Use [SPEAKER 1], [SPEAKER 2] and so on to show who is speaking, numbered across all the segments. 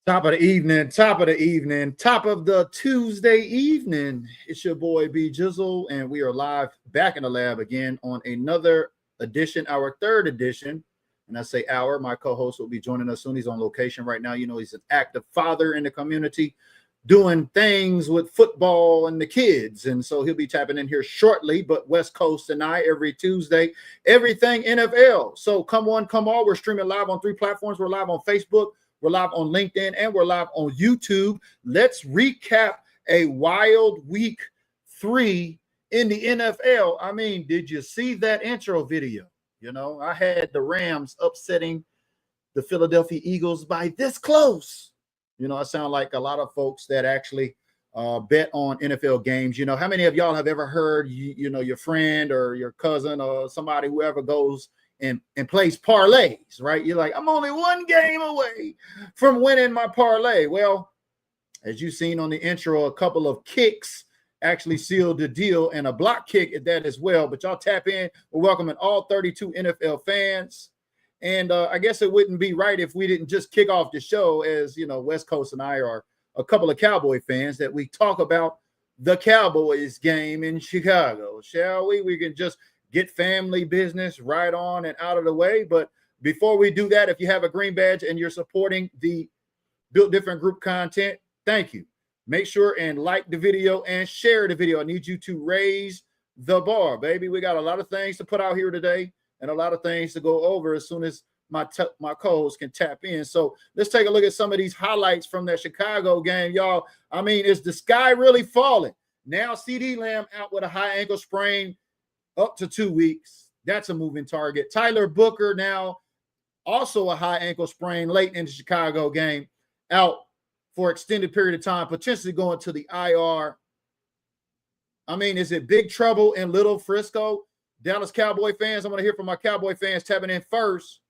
[SPEAKER 1] Top of the evening, top of the evening, top of the Tuesday evening. It's your boy B Jizzle, and we are live back in the lab again on another edition, our third edition. And I say our, my co-host will be joining us soon. He's on location right now. You know, he's an active father in the community, doing things with football and the kids. And so he'll be tapping in here shortly. But West Coast and I, every Tuesday, everything NFL. So come on, come all. We're streaming live on 3 platforms. We're live on Facebook. We're live on LinkedIn and we're live on YouTube. Let's recap a wild week 3 in the NFL. I mean, did you see that intro video? You know, I had the Rams upsetting the Philadelphia Eagles by this close. You know, I sound like a lot of folks that actually bet on NFL games. You know, how many of y'all have ever heard, you know, your friend or your cousin or somebody, whoever goes and plays parlays, right? You're like, I'm only one game away from winning my parlay. Well, as you've seen on the intro, a couple of kicks actually sealed the deal and a block kick at that as well. But y'all tap in. We're welcoming all 32 NFL fans. And I guess it wouldn't be right if we didn't just kick off the show, as, you know, West Coast and I are a couple of Cowboy fans, that we talk about the Cowboys game in Chicago. Shall we? We can just get family business right on and out of the way. But before we do that, if you have a green badge and you're supporting the Built Different Group content, thank you. Make sure and like the video and share the video. I need you to raise the bar, baby. We got a lot of things to put out here today and a lot of things to go over as soon as my co-hosts can tap in. So let's take a look at some of these highlights from that Chicago game, y'all. I mean, is the sky really falling? Now CeeDee Lamb out with a high ankle sprain, up to 2 weeks. That's a moving target. Tyler Booker now also a high ankle sprain late in the Chicago game, out for extended period of time, potentially going to the IR. I mean, is it big trouble in Little Frisco? Dallas Cowboy fans, I'm going to hear from my Cowboy fans tapping in first.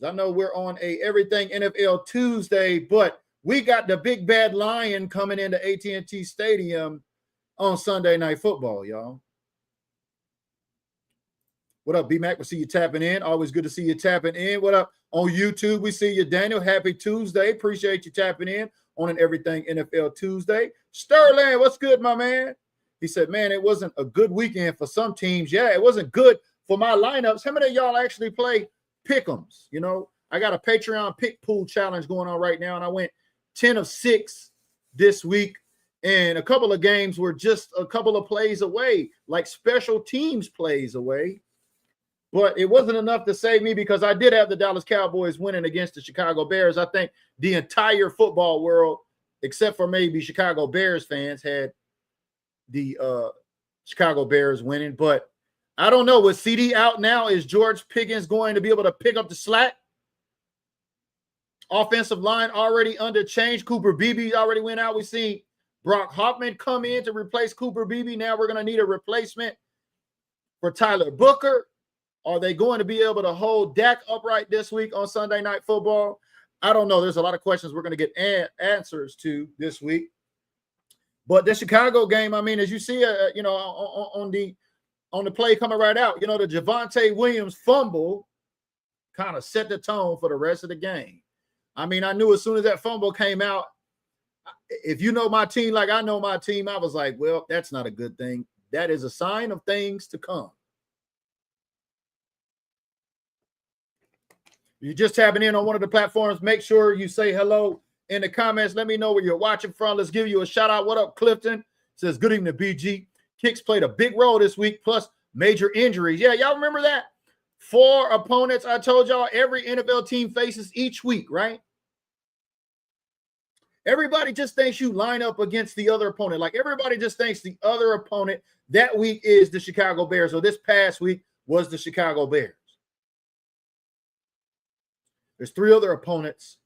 [SPEAKER 1] I know we're on a Everything NFL Tuesday, but we got the big bad lion coming into AT&T Stadium on Sunday Night Football, y'all. What up, B-Mac? We see you tapping in. Always good to see you tapping in. What up on YouTube? We see you, Daniel. Happy Tuesday. Appreciate you tapping in on an Everything NFL Tuesday. Sterling, what's good, my man? He said, man, it wasn't a good weekend for some teams. Yeah, it wasn't good for my lineups. How many of y'all actually play pick'ems? You know, I got a Patreon pick pool challenge going on right now, and I went 10 of 6 this week. And a couple of games were just a couple of plays away, like special teams plays away. But it wasn't enough to save me because I did have the Dallas Cowboys winning against the Chicago Bears. I think the entire football world, except for maybe Chicago Bears fans, had the Chicago Bears winning. But I don't know. With CD out now, is George Pickens going to be able to pick up the slack? Offensive line already under change. Cooper Beebe already went out. We see Brock Hoffman come in to replace Cooper Beebe. Now we're going to need a replacement for Tyler Booker. Are they going to be able to hold Dak upright this week on Sunday Night Football? I don't know. There's a lot of questions we're going to get answers to this week. But the Chicago game, I mean, as you see, you know, on the play coming right out, you know, the Javonte Williams fumble kind of set the tone for the rest of the game. I mean, I knew as soon as that fumble came out, if you know my team like I know my team, I was like, well, that's not a good thing. That is a sign of things to come. You're just tapping in on one of the platforms. Make sure you say hello in the comments. Let me know where you're watching from. Let's give you a shout out. What up, Clifton? Says, good evening, BG. Kicks played a big role this week, plus major injuries. Yeah, y'all remember that? 4 opponents I told y'all every NFL team faces each week, right? Everybody just thinks you line up against the other opponent. Like everybody just thinks the other opponent that week is the Chicago Bears, or this past week was the Chicago Bears. There's 3 other opponents,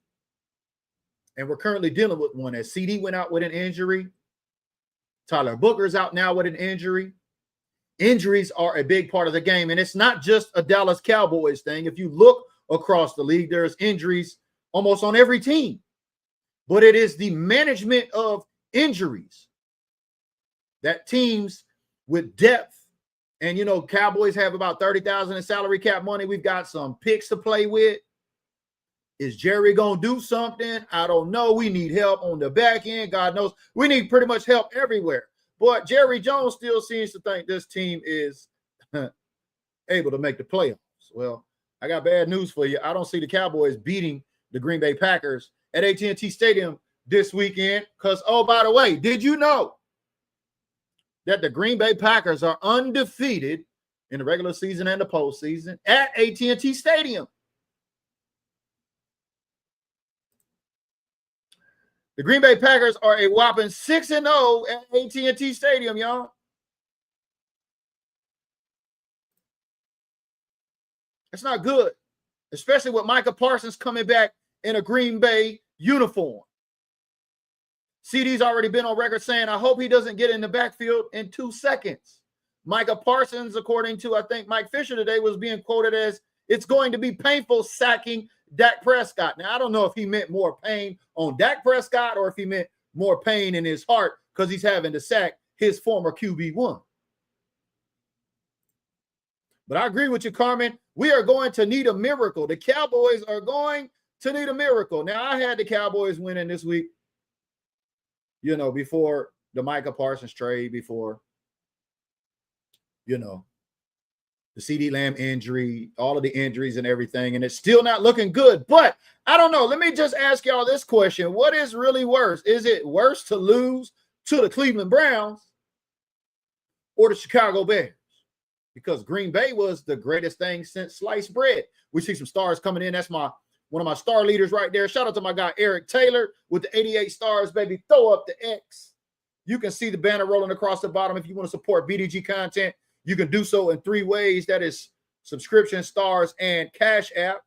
[SPEAKER 1] and we're currently dealing with one. As CD went out with an injury, Tyler Booker's out now with an injury. Injuries are a big part of the game, and it's not just a Dallas Cowboys thing. If you look across the league, there's injuries almost on every team, but it is the management of injuries that teams with depth, and, you know, Cowboys have about $30,000 in salary cap money. We've got some picks to play with. Is Jerry going to do something? I don't know. We need help on the back end. God knows. We need pretty much help everywhere. But Jerry Jones still seems to think this team is able to make the playoffs. Well, I got bad news for you. I don't see the Cowboys beating the Green Bay Packers at AT&T Stadium this weekend because, oh, by the way, did you know that the Green Bay Packers are undefeated in the regular season and the postseason at AT&T Stadium? The Green Bay Packers are a whopping 6-0 at AT&T Stadium, y'all. That's not good, especially with Micah Parsons coming back in a Green Bay uniform. CD's already been on record saying, I hope he doesn't get in the backfield in 2 seconds. Micah Parsons, according to, I think, Mike Fisher today, was being quoted as, it's going to be painful sacking Dak Prescott. Now, I don't know if he meant more pain on Dak Prescott or if he meant more pain in his heart because he's having to sack his former QB1. But I agree with you, Carmen. We are going to need a miracle. The Cowboys are going to need a miracle. Now, I had the Cowboys winning this week, you know, before the Micah Parsons trade, before, you know, the CD Lamb injury, all of the injuries and everything, and it's still not looking good. But I don't know. Let me just ask y'all this question. What is really worse? Is it worse to lose to the Cleveland Browns or the Chicago Bears? Because Green Bay was the greatest thing since sliced bread. We see some stars coming in. That's one of my star leaders right there. Shout out to my guy, Eric Taylor, with the 88 stars, baby. Throw up the X. You can see the banner rolling across the bottom. If you want to support BDG content, you can do so in 3 ways. That is subscription, stars, and Cash App.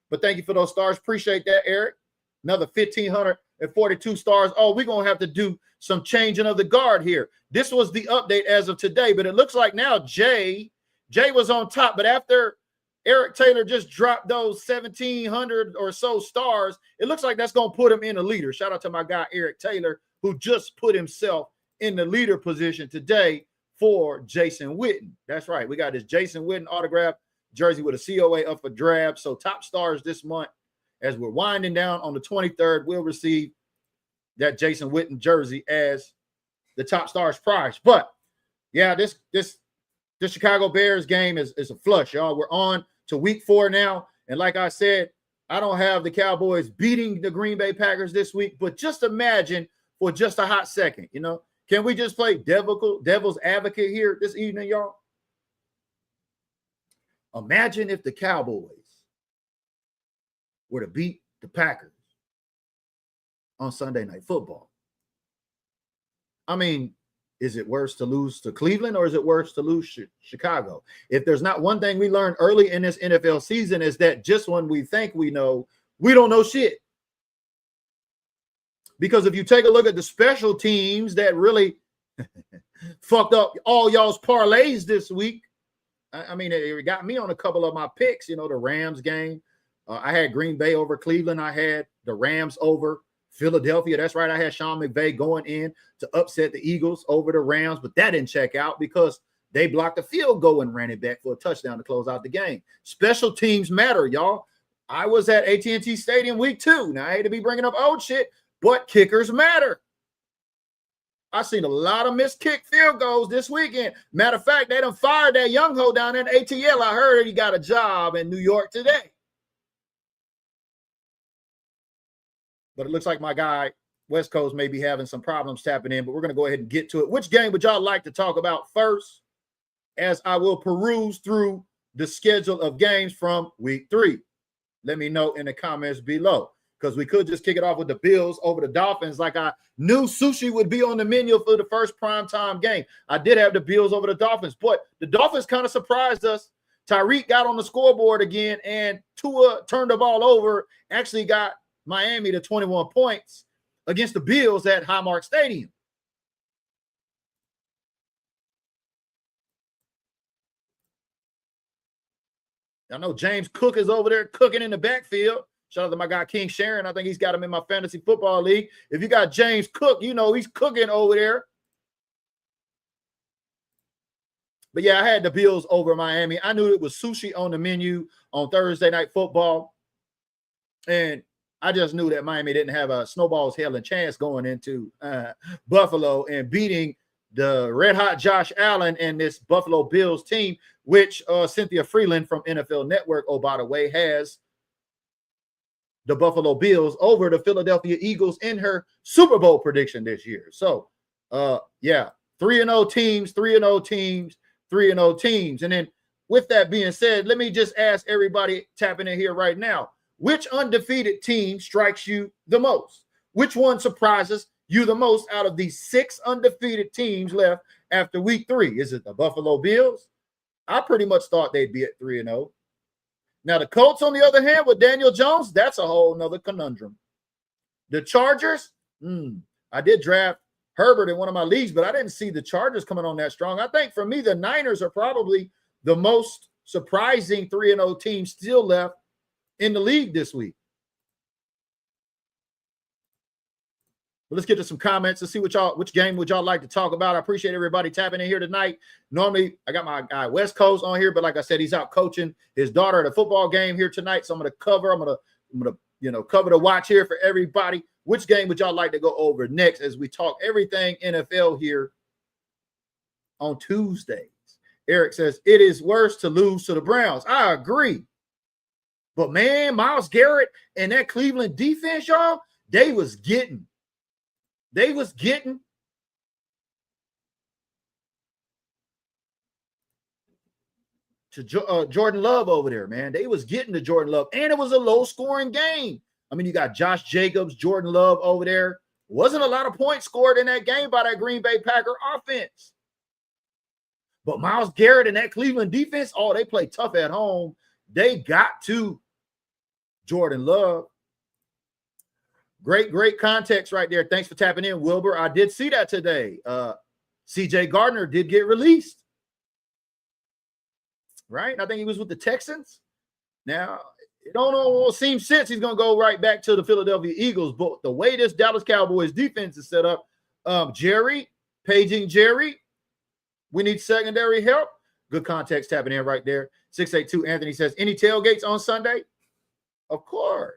[SPEAKER 1] But thank you for those stars. Appreciate that, Eric. Another 1,542 stars. Oh, we're going to have to do some changing of the guard here. This was the update as of today, but it looks like now Jay was on top. But after Eric Taylor just dropped those 1,700 or so stars, it looks like that's going to put him in a leader. Shout out to my guy, Eric Taylor, who just put himself in the leader position today for Jason Witten. That's right. We got this Jason Witten autograph jersey with a COA up for grab. So top stars this month, as we're winding down on the 23rd, will receive that Jason Witten jersey as the top stars prize. But yeah, this Chicago Bears game is a flush, y'all. We're on to week 4 now. And like I said, I don't have the Cowboys beating the Green Bay Packers this week, but just imagine for just a hot second, you know, can we just play devil's advocate here this evening, y'all? Imagine if the Cowboys were to beat the Packers on Sunday Night Football. I mean, is it worse to lose to Cleveland or is it worse to lose Chicago? If there's not one thing we learned early in this NFL season is that just when we think we know, we don't know shit. Because if you take a look at the special teams that really fucked up all y'all's parlays this week, I mean, it got me on a couple of my picks, you know, the Rams game. I had Green Bay over Cleveland. I had the Rams over Philadelphia. That's right. I had Sean McVay going in to upset the Eagles over the Rams, but that didn't check out because they blocked the field goal and ran it back for a touchdown to close out the game. Special teams matter, y'all. I was at AT&T Stadium week 2. Now, I hate to be bringing up old shit, but kickers matter. I seen a lot of missed kick field goals this weekend. Matter of fact, they done fired that young ho down there in ATL. I heard he got a job in New York today. But it looks like my guy, West Coast, may be having some problems tapping in, but we're going to go ahead and get to it. Which game would y'all like to talk about first, as I will peruse through the schedule of games from week 3? Let me know in the comments below, because we could just kick it off with the Bills over the Dolphins like I knew sushi would be on the menu for the first primetime game. I did have the Bills over the Dolphins, but the Dolphins kind of surprised us. Tyreek got on the scoreboard again, and Tua turned the ball over, actually got Miami to 21 points against the Bills at Highmark Stadium. I know James Cook is over there cooking in the backfield. Shout out to my guy, King Sharon. I think he's got him in my fantasy football league. If you got James Cook, you know he's cooking over there. But yeah, I had the Bills over Miami. I knew it was sushi on the menu on Thursday Night Football. And I just knew that Miami didn't have a snowball's hell and chance going into Buffalo and beating the red hot Josh Allen and this Buffalo Bills team, which Cynthia Freeland from NFL Network, oh, by the way, has the Buffalo Bills over the Philadelphia Eagles in her Super Bowl prediction this year. So, yeah, 3-0 teams, 3-0 teams, 3-0 teams. And then with that being said, let me just ask everybody tapping in here right now, which undefeated team strikes you the most? Which one surprises you the most out of these 6 undefeated teams left after week 3? Is it the Buffalo Bills? I pretty much thought they'd be at 3-0. Now, the Colts, on the other hand, with Daniel Jones, that's a whole nother conundrum. The Chargers, I did draft Herbert in one of my leagues, but I didn't see the Chargers coming on that strong. I think for me, the Niners are probably the most surprising 3-0 team still left in the league this week. But let's get to some comments and see which game would y'all like to talk about. I appreciate everybody tapping in here tonight. Normally, I got my guy West Coast on here, but like I said, he's out coaching his daughter at a football game here tonight. So I'm gonna cover the watch here for everybody. Which game would y'all like to go over next as we talk everything NFL here on Tuesdays? Eric says it is worse to lose to the Browns. I agree. But man, Myles Garrett and that Cleveland defense, y'all, they was getting to Jordan Love over there, man. They was getting to Jordan Love, and it was a low-scoring game. I mean, you got Josh Jacobs, Jordan Love over there. Wasn't a lot of points scored in that game by that Green Bay Packer offense. But Myles Garrett and that Cleveland defense, oh, they play tough at home. They got to Jordan Love. Great context right there. Thanks for tapping in, Wilbur. I did see that today. C.J. Gardner did get released. Right? I think he was with the Texans. Now, it don't seem sense he's going to go right back to the Philadelphia Eagles. But the way this Dallas Cowboys defense is set up, paging Jerry, we need secondary help. Good context tapping in right there. 682 Anthony says, any tailgates on Sunday? Of course.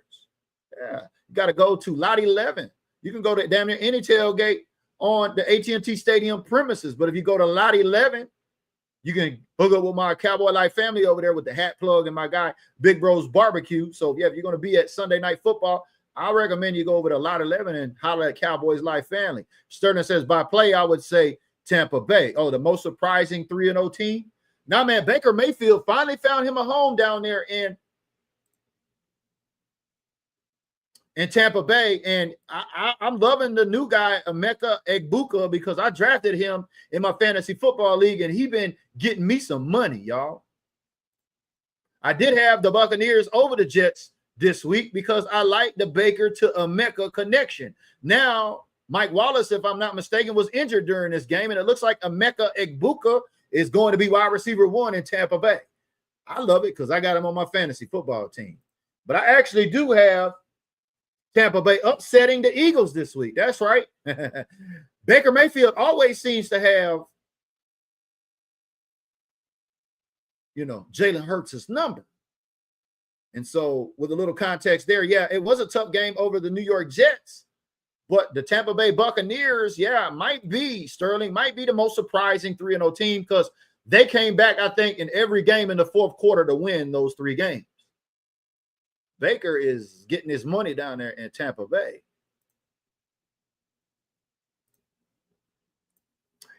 [SPEAKER 1] Yeah. You got to go to Lot 11. You can go to damn near any tailgate on the AT&T Stadium premises. But if you go to Lot 11, you can hook up with my Cowboy Life family over there with the hat plug and my guy, Big Bro's Barbecue. So, yeah, if you're going to be at Sunday Night Football, I recommend you go over to Lot 11 and holler at Cowboys Life family. Sterling says, by play, I would say Tampa Bay. Oh, the most surprising 3-0 team? Now, man, Baker Mayfield finally found him a home down there in Tampa Bay, and I'm loving the new guy, Emeka Egbuka, because I drafted him in my fantasy football league, and he been getting me some money, y'all. I did have the Buccaneers over the Jets this week because I like the Baker to Emeka connection. Now, Mike Wallace, if I'm not mistaken, was injured during this game, and it looks like Emeka Egbuka is going to be wide receiver 1 in Tampa Bay. I love it because I got him on my fantasy football team. But I actually do have Tampa Bay upsetting the Eagles this week. That's right. Baker Mayfield always seems to have, Jalen Hurts' number. And so with a little context there, yeah, it was a tough game over the New York Jets. But the Tampa Bay Buccaneers, might be the most surprising 3-0 team because they came back, I think, in every game in the fourth quarter to win those 3 games. Baker is getting his money down there in Tampa Bay.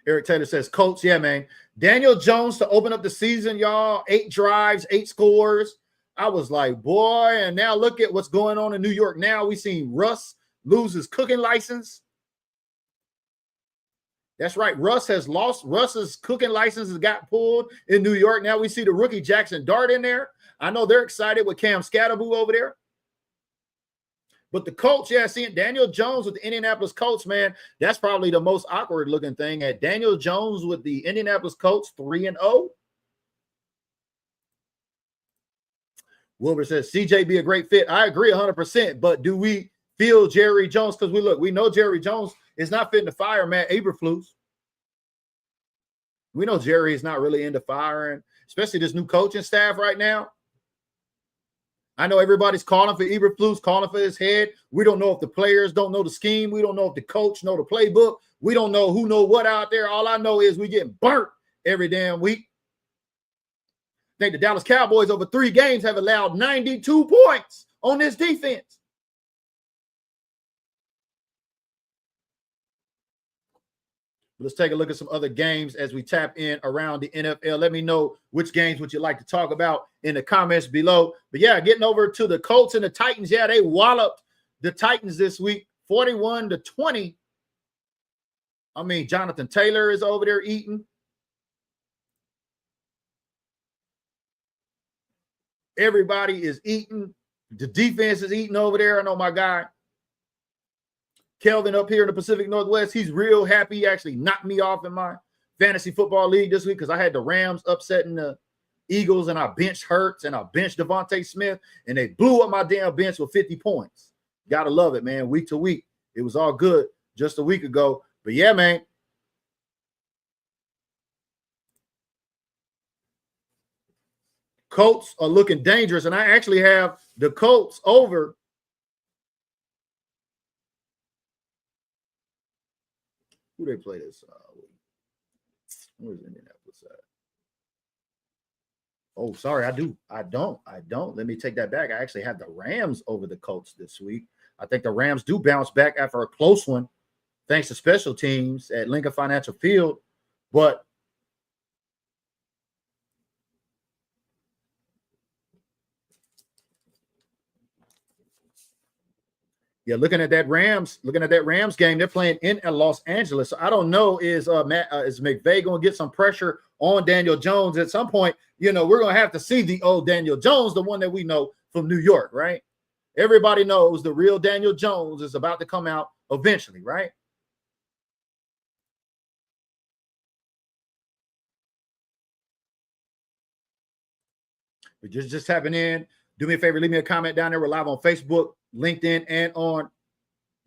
[SPEAKER 1] Eric Taylor says, Colts, yeah, man. Daniel Jones to open up the season, y'all. 8 drives, 8 scores. I was like, boy, and now look at what's going on in New York now. We seen Russ lose his cooking license. That's right. Russ has lost. Russ's cooking license has got pulled in New York. Now we see the rookie Jackson Dart in there. I know they're excited with Cam Scatterboo over there. But the Colts, seeing Daniel Jones with the Indianapolis Colts, man, that's probably the most awkward looking thing. At Daniel Jones with the Indianapolis Colts, 3-0. Wilbur says, CJ be a great fit. I agree 100%. But do we feel Jerry Jones? Because we know Jerry Jones is not fitting to fire Matt Eberflus. We know Jerry is not really into firing, especially this new coaching staff right now. I know everybody's calling for Eberflus, calling for his head. We don't know if the players don't know the scheme. We don't know if the coach know the playbook. We don't know who know what out there. All I know is we get burnt every damn week. I think the Dallas Cowboys over 3 games have allowed 92 points on this defense. Let's take a look at some other games as we tap in around the NFL. Let me know which games would you like to talk about in the comments below. But yeah, getting over to the Colts and the Titans. Yeah, they walloped the Titans this week, 41-20. I mean, Jonathan Taylor is over there eating. Everybody is eating. The defense is eating over there. I know my guy Kelvin up here in the Pacific Northwest, he's real happy. He actually knocked me off in my fantasy football league this week because I had the Rams upsetting the Eagles, and I benched Hurts and I benched Devontae Smith, and they blew up my damn bench with 50 points. Gotta love it, man. Week to week, it was all good just a week ago. But yeah, man. Colts are looking dangerous, and I actually have the Colts over. Who they play this? Where's Indianapolis at? Oh, sorry, I don't. Let me take that back. I actually have the Rams over the Colts this week. I think the Rams do bounce back after a close one, thanks to special teams at Lincoln Financial Field. But yeah, looking at that Rams game, they're playing in Los Angeles. So I don't know, is McVay going to get some pressure on Daniel Jones at some point? You know, we're going to have to see the old Daniel Jones, the one that we know from New York, right? Everybody knows the real Daniel Jones is about to come out eventually, right? We just tapping in. Do me a favor, leave me a comment down there. We're live on Facebook, LinkedIn, and on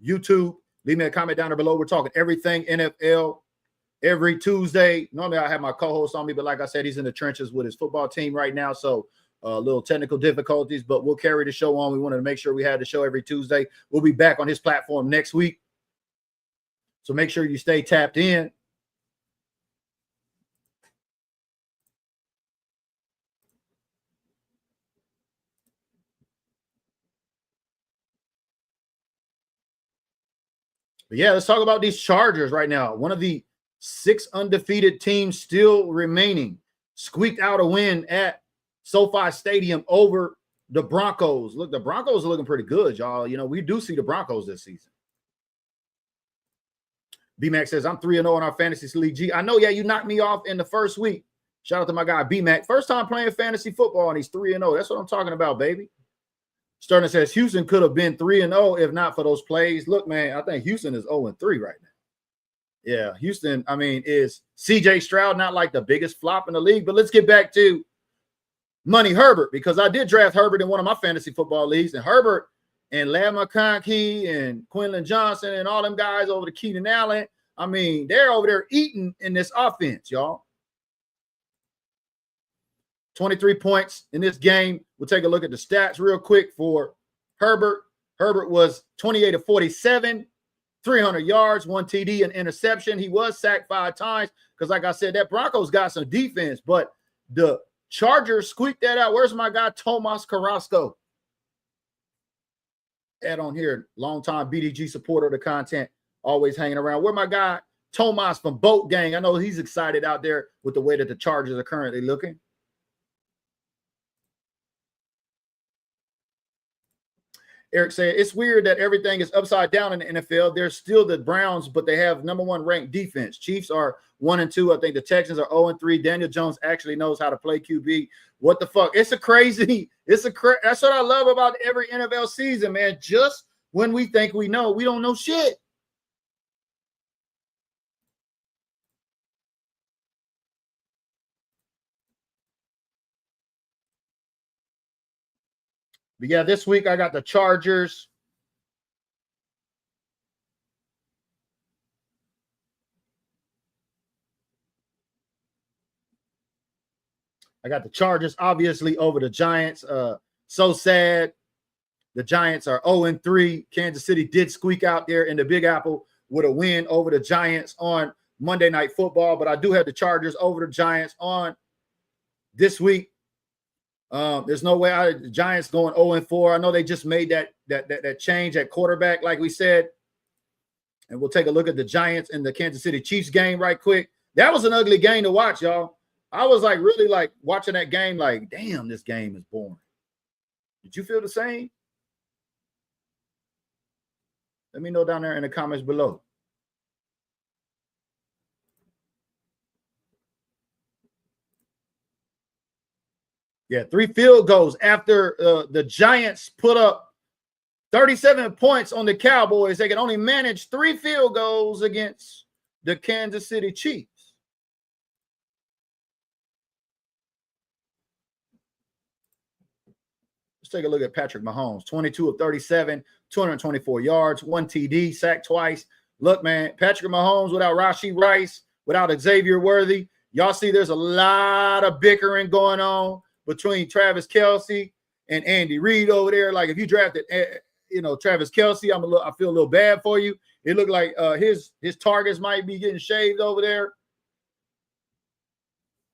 [SPEAKER 1] YouTube. Leave me a comment down there below. We're talking everything NFL every Tuesday. Normally I have my co-host on me, but like I said, he's in the trenches with his football team right now. So little technical difficulties, but we'll carry the show on. We wanted to make sure we had the show every Tuesday. We'll be back on his platform next week. So make sure you stay tapped in. But yeah, let's talk about these Chargers right now. One of the 6 undefeated teams still remaining. Squeaked out a win at SoFi Stadium over the Broncos. Look, the Broncos are looking pretty good, y'all. You know, we do see the Broncos this season. B-Mac says, I'm 3-0 in our fantasy league. G, I know, yeah, you knocked me off in the first week. Shout out to my guy, B-Mac. First time playing fantasy football, and he's 3-0. That's what I'm talking about, baby. Sterling says Houston could have been 3-0 if not for those plays. Look, man, I think Houston is 0-3 right now. Yeah, Houston, I mean, is CJ Stroud not like the biggest flop in the league? But let's get back to Money Herbert, because I did draft Herbert in one of my fantasy football leagues, and Herbert and Ladd McConkey and Quinlan Johnson and all them guys over to Keenan Allen, I mean, they're over there eating in this offense, y'all. 23 points in this game. We'll take a look at the stats real quick for Herbert. Herbert was 28 of 47, 300 yards, 1 TD, an interception. He was sacked 5 times because, like I said, that Broncos got some defense, but the Chargers squeaked that out. Where's my guy, Tomas Carrasco? Add on here, longtime BDG supporter of the content, always hanging around. Where my guy, Tomas from Boat Gang? I know he's excited out there with the way that the Chargers are currently looking. Eric said, it's weird that everything is upside down in the NFL. They're still the Browns, but they have #1 ranked defense. Chiefs are 1-2. I think the Texans are 0-3. Daniel Jones actually knows how to play QB. What the fuck? That's what I love about every NFL season, man. Just when we think we know, we don't know shit. But yeah, this week I got the Chargers. I got the Chargers, obviously, over the Giants. So sad. The Giants are 0-3. Kansas City did squeak out there in the Big Apple with a win over the Giants on Monday Night Football, but I do have the Chargers over the Giants on this week. There's no way the Giants going 0-4. I know they just made that change at quarterback, like we said. And we'll take a look at the Giants and the Kansas City Chiefs game right quick. That was an ugly game to watch, y'all. I was like really like watching that game like, damn, this game is boring. Did you feel the same? Let me know down there in the comments below. Yeah, 3 field goals after the Giants put up 37 points on the Cowboys. They can only manage 3 field goals against the Kansas City Chiefs. Let's take a look at Patrick Mahomes. 22 of 37, 224 yards, 1 TD, sacked twice. Look, man, Patrick Mahomes without Rashee Rice, without Xavier Worthy. Y'all see there's a lot of bickering going on between Travis Kelce and Andy Reid over there. Like if you drafted Travis Kelce, I feel a little bad for you. It looked like his targets might be getting shaved over there.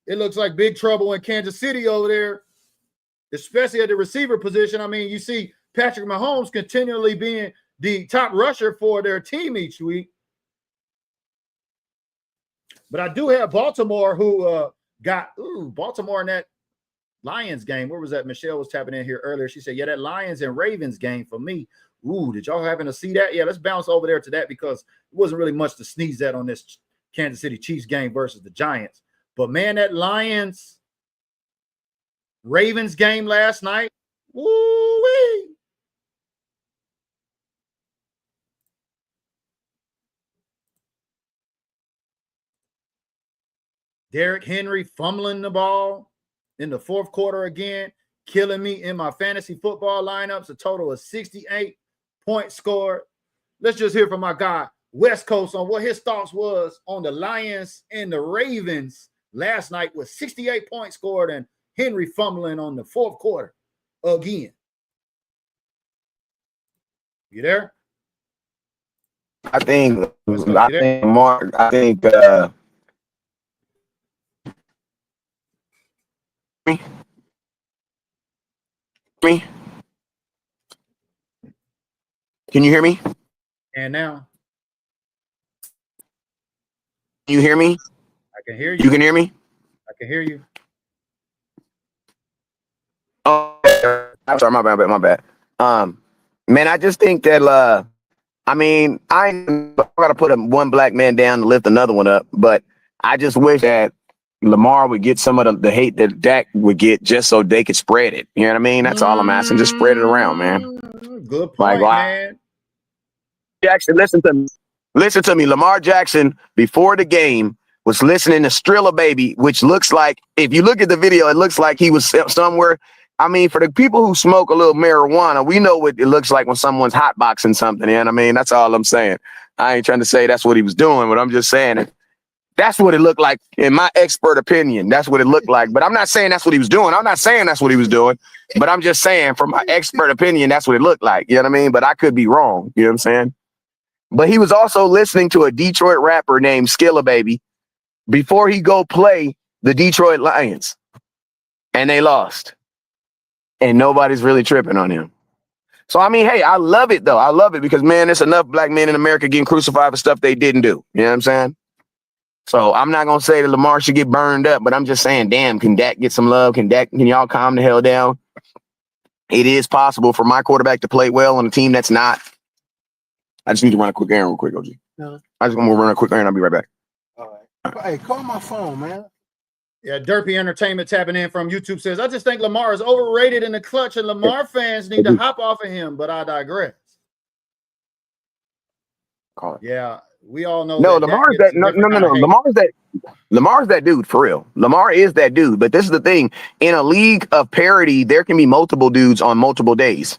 [SPEAKER 1] It looks like big trouble in Kansas City over there, especially at the receiver position. I mean, you see Patrick Mahomes continually being the top rusher for their team each week. But I do have Baltimore who got Baltimore in that Lions game. Where was that? Michelle was tapping in here earlier. She said, yeah, that Lions and Ravens game for me. Ooh, did y'all happen to see that? Yeah, let's bounce over there to that because it wasn't really much to sneeze at on this Kansas City Chiefs game versus the Giants. But, man, that Lions-Ravens game last night, woo-wee. Derrick Henry fumbling the ball in the fourth quarter again, killing me in my fantasy football lineups, a total of 68 points scored. Let's just hear from my guy, West Coast, on what his thoughts was on the Lions and the Ravens last night with 68 points scored and Henry fumbling on the fourth quarter again. You there?
[SPEAKER 2] I think me. Can you hear me?
[SPEAKER 1] And now?
[SPEAKER 2] Can you hear me?
[SPEAKER 1] I can hear you.
[SPEAKER 2] You can hear me?
[SPEAKER 1] I can hear you.
[SPEAKER 2] Oh, I'm sorry, my bad. Man, I just think that I gotta put one black man down to lift another one up, but I just wish that Lamar would get some of the hate that Dak would get just so they could spread it. You know what I mean? That's all I'm asking. Just spread it around, man.
[SPEAKER 1] Good point, man.
[SPEAKER 2] Jackson, listen to me. Lamar Jackson, before the game, was listening to Strilla Baby, which looks like, if you look at the video, it looks like he was somewhere. I mean, for the people who smoke a little marijuana, we know what it looks like when someone's hotboxing something. You know what I mean? That's all I'm saying. I ain't trying to say that's what he was doing, but I'm just saying that's what it looked like in my expert opinion. That's what it looked like. But I'm not saying that's what he was doing. I'm not saying that's what he was doing. But I'm just saying from my expert opinion, that's what it looked like. You know what I mean? But I could be wrong. You know what I'm saying? But he was also listening to a Detroit rapper named Skilla Baby before he go play the Detroit Lions. And they lost. And nobody's really tripping on him. So, I mean, hey, I love it, though. I love it because, man, there's enough black men in America getting crucified for stuff they didn't do. You know what I'm saying? So I'm not going to say that Lamar should get burned up, but I'm just saying, damn, can Dak get some love? Can y'all calm the hell down? It is possible for my quarterback to play well on a team that's not. I just need to run a quick errand real quick, OG. No. I just want to run a quick errand. I'll be right back.
[SPEAKER 3] All right. Hey, call my phone, man.
[SPEAKER 1] Yeah, Derpy Entertainment tapping in from YouTube says, I just think Lamar is overrated in the clutch and Lamar fans need to hop off of him, but I digress.
[SPEAKER 2] Call it.
[SPEAKER 1] Yeah, we all know.
[SPEAKER 2] No, Lamar's that. No. Lamar's that dude for real. Lamar is that dude. But this is the thing. In a league of parity, there can be multiple dudes on multiple days.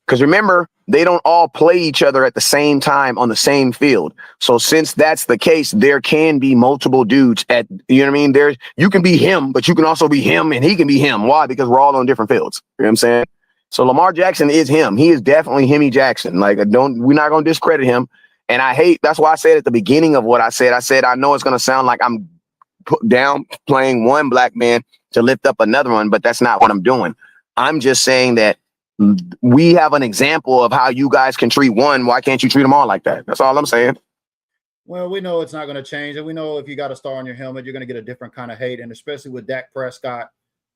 [SPEAKER 2] Because remember, they don't all play each other at the same time on the same field. So since that's the case, there can be multiple dudes at, you know what I mean? You can be him, but you can also be him and he can be him. Why? Because we're all on different fields. You know what I'm saying? So Lamar Jackson is him. He is definitely Himmy Jackson. Like, we're not gonna discredit him. And that's why I said at the beginning of what I said, I know it's gonna sound like I'm down playing one black man to lift up another one, but that's not what I'm doing. I'm just saying that we have an example of how you guys can treat one. Why can't you treat them all like that? That's all I'm saying.
[SPEAKER 1] Well, we know it's not going to change, and we know if you got a star on your helmet, you're going to get a different kind of hate, and especially with Dak Prescott,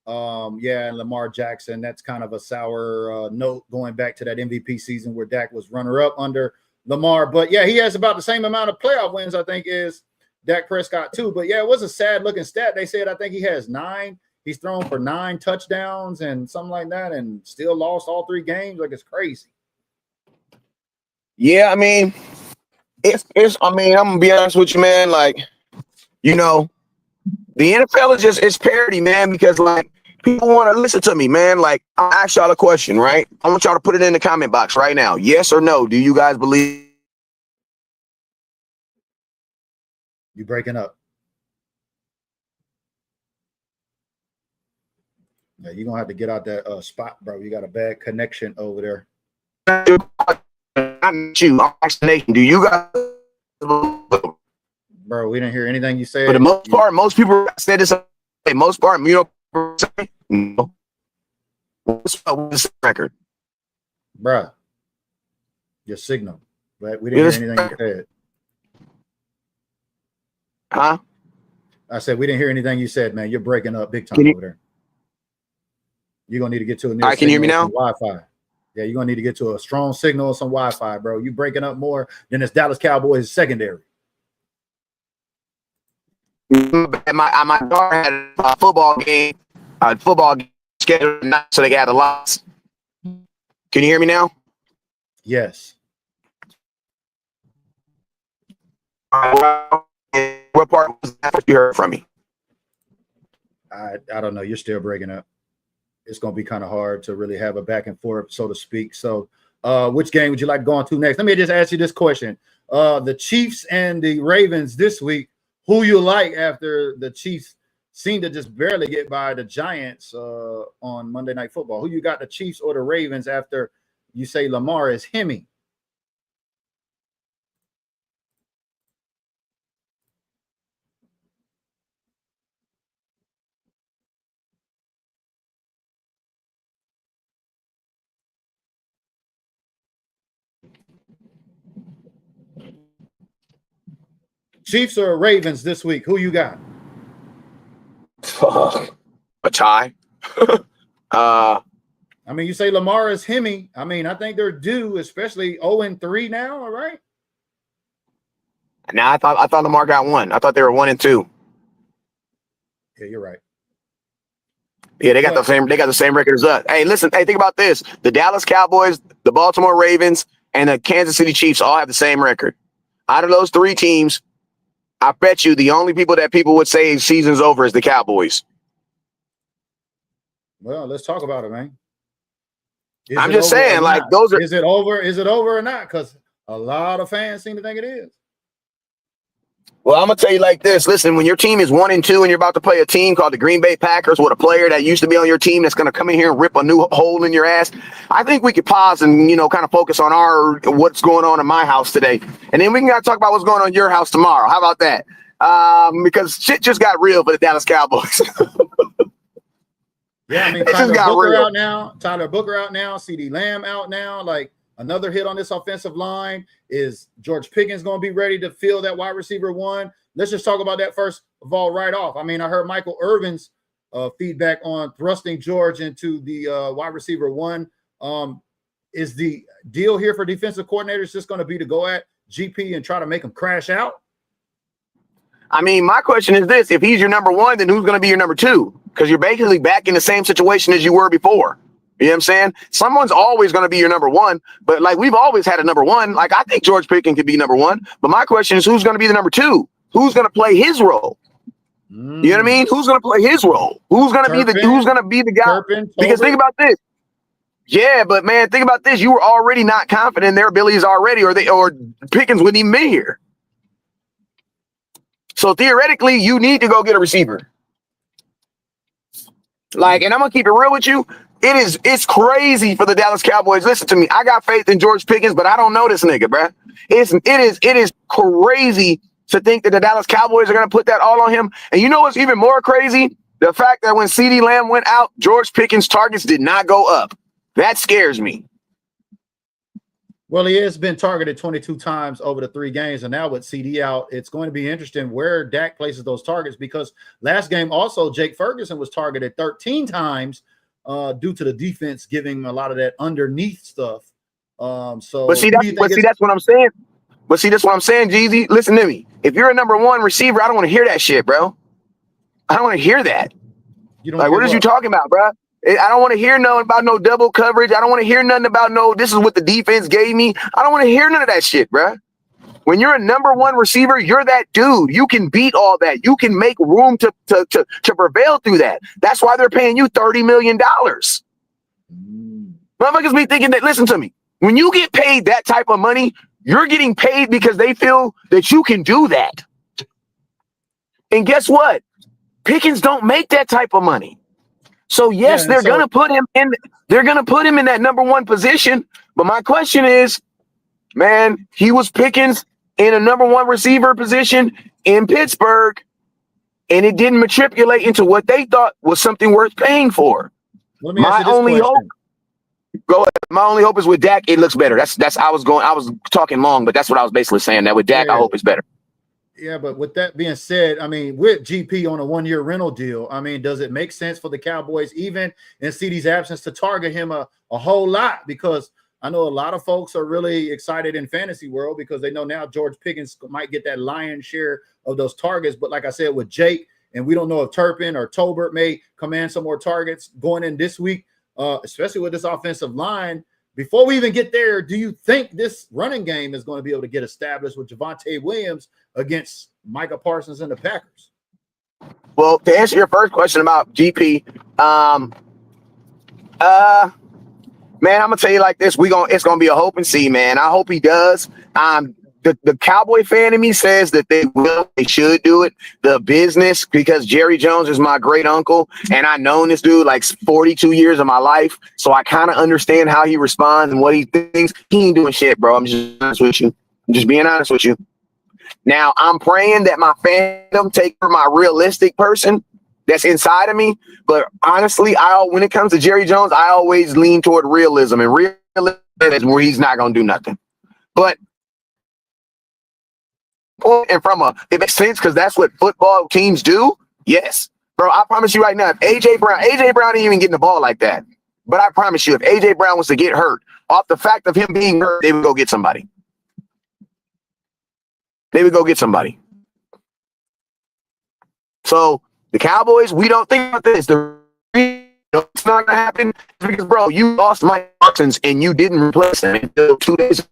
[SPEAKER 1] and Lamar Jackson, that's kind of a sour note going back to that MVP season where Dak was runner-up under Lamar. But yeah, he has about the same amount of playoff wins, I think, is Dak Prescott too. But yeah, it was a sad-looking stat. They said I think he has 9. He's thrown for 9 touchdowns and something like that, and still lost all 3 games. Like, it's crazy.
[SPEAKER 2] Yeah, I mean. I'm gonna be honest with you, man. Like, the NFL is it's parody, man, because like people want to listen to me, man. Like, I'll ask y'all a question, right? I want y'all to put it in the comment box right now. Yes or no? Do you guys believe
[SPEAKER 1] You breaking up? Yeah, you're gonna have to get out that spot, bro. You got a bad connection over there.
[SPEAKER 2] I'm asking Nation, do you guys?
[SPEAKER 1] Bro, we didn't hear anything you said.
[SPEAKER 2] For the most part, most people said this. Most part, no. What's the record,
[SPEAKER 1] bro? Your signal, but we didn't hear anything you said.
[SPEAKER 2] Huh?
[SPEAKER 1] I said we didn't hear anything you said, man. You're breaking up big time over there. You're gonna need to get to a new.
[SPEAKER 2] Can you hear me now?
[SPEAKER 1] Wi-Fi. Yeah, you're gonna need to get to a strong signal or some Wi-Fi, bro. You breaking up more than this Dallas Cowboys secondary.
[SPEAKER 2] My daughter had a football game scheduled tonight, so they got a lot. Can you hear me now?
[SPEAKER 1] Yes.
[SPEAKER 2] What part was that you heard from me?
[SPEAKER 1] I don't know. You're still breaking up. It's going to be kind of hard to really have a back and forth, so to speak. So which game would you like to go on to next? Let me just ask you this question. The Chiefs and the Ravens this week, who you like after the Chiefs seem to just barely get by the Giants on Monday Night Football? Who you got, the Chiefs or the Ravens, after you say Lamar is Himmy? Chiefs or Ravens this week? Who you got?
[SPEAKER 2] A tie.
[SPEAKER 1] I mean, you say Lamar is Himmy. I mean, I think they're due, especially 0-3 now. All right.
[SPEAKER 2] Now I thought Lamar got 1. I thought they were 1-2.
[SPEAKER 1] Yeah, you're right.
[SPEAKER 2] Yeah, they got the same record as us. Hey, listen. Hey, think about this: the Dallas Cowboys, the Baltimore Ravens, and the Kansas City Chiefs all have the same record. Out of those 3 teams, I bet you the only people would say season's over is the Cowboys.
[SPEAKER 1] Well, let's talk about it, man.
[SPEAKER 2] I'm just saying, like, those are.
[SPEAKER 1] Is it over? Is it over or not? Because a lot of fans seem to think it is.
[SPEAKER 2] Well, I'm gonna tell you like this. Listen, when your team is 1-2 and you're about to play a team called the Green Bay Packers with a player that used to be on your team that's gonna come in here and rip a new hole in your ass, I think we could pause and kind of focus on what's going on in my house today, and then we can talk about what's going on in your house tomorrow. How about that? Because shit just got real for the Dallas Cowboys.
[SPEAKER 1] Yeah, I mean, Tyler Booker out now, CD Lamb out now. Like, another hit on this offensive line. Is George Pickens going to be ready to fill that wide receiver 1? Let's just talk about that first of all right off. I mean, I heard Michael Irvin's feedback on thrusting George into the wide receiver 1. Is the deal here for defensive coordinators just going to be to go at GP and try to make him crash out?
[SPEAKER 2] I mean, my question is this: if he's your number 1, then who's going to be your number 2? Because you're basically back in the same situation as you were before. You know what I'm saying? Someone's always going to be your number 1, but like we've always had a number 1. Like I think George Pickens could be number 1, but my question is who's going to be the number 2? Who's going to play his role? You know what I mean? Who's going to play his role? Who's going to be the guy? Because think about this. Yeah, but man, think about this. You were already not confident in their abilities already, or Pickens wouldn't even be here. So theoretically, you need to go get a receiver. Like, and I'm gonna keep it real with you. It's crazy for the Dallas Cowboys. Listen to me. I got faith in George Pickens, but I don't know this nigga, bruh. It is crazy to think that the Dallas Cowboys are gonna put that all on him. And you know what's even more crazy? The fact that when CeeDee Lamb went out, George Pickens' targets did not go up. That scares me.
[SPEAKER 1] Well, he has been targeted 22 times over the 3 games, and now with CD out, it's going to be interesting where Dak places those targets, because last game also Jake Ferguson was targeted 13 times due to the defense giving a lot of that underneath stuff.
[SPEAKER 2] But see, that's what I'm saying. But see, that's what I'm saying, Jeezy. Listen to me. If you're a number 1 receiver, I don't want to hear that shit, bro. I don't want to hear that.
[SPEAKER 1] You don't
[SPEAKER 2] like, what are you talking about, bro? I don't want to hear nothing about no double coverage. I don't want to hear nothing about no, this is what the defense gave me. I don't want to hear none of that shit, bro. When you're a number 1 receiver, you're that dude. You can beat all that. You can make room to prevail through that. That's why they're paying you $30 million. Motherfuckers be thinking that, listen to me. When you get paid that type of money, you're getting paid because they feel that you can do that. And guess what? Pickens don't make that type of money. So yes, they're gonna put him in. They're gonna put him in that number 1 position. But my question is, man, he was Pickens in a number 1 receiver position in Pittsburgh, and it didn't matriculate into what they thought was something worth paying for.
[SPEAKER 1] Let me ask you this question.
[SPEAKER 2] Go ahead. My only hope is with Dak, it looks better. I was talking long, but that's what I was basically saying. That with Dak, I hope it's better.
[SPEAKER 1] Yeah, but with that being said, I mean, with GP on a 1-year rental deal, I mean, does it make sense for the Cowboys, even in CD's absence, to target him a whole lot? Because I know a lot of folks are really excited in fantasy world because they know now George Pickens might get that lion's share of those targets. But like I said, with Jake, and we don't know if Turpin or Tolbert may command some more targets going in this week, especially with this offensive line. Before we even get there, do you think this running game is going to be able to get established with Javonte Williams against Micah Parsons and the Packers?
[SPEAKER 2] Well, to answer your first question about GP, man, I'm gonna tell you like this: it's gonna be a hope and see, man. I hope he does. The Cowboy fan in me says that they should do it. The business, because Jerry Jones is my great uncle, and I've known this dude like 42 years of my life, so I kind of understand how he responds and what he thinks. He ain't doing shit, bro. I'm just honest with you. I'm just being honest with you. Now, I'm praying that my fandom take for my realistic person that's inside of me. But honestly, when it comes to Jerry Jones, I always lean toward realism, and realism is where he's not gonna do nothing. But and it makes sense because that's what football teams do. Yes, bro. I promise you right now, if AJ Brown ain't even getting the ball like that. But I promise you, if AJ Brown was to get hurt, off the fact of him being hurt, they would go get somebody. So the Cowboys, we don't think about this. It's not gonna happen because, bro, you lost Mike Parsons and you didn't replace him until 2 days.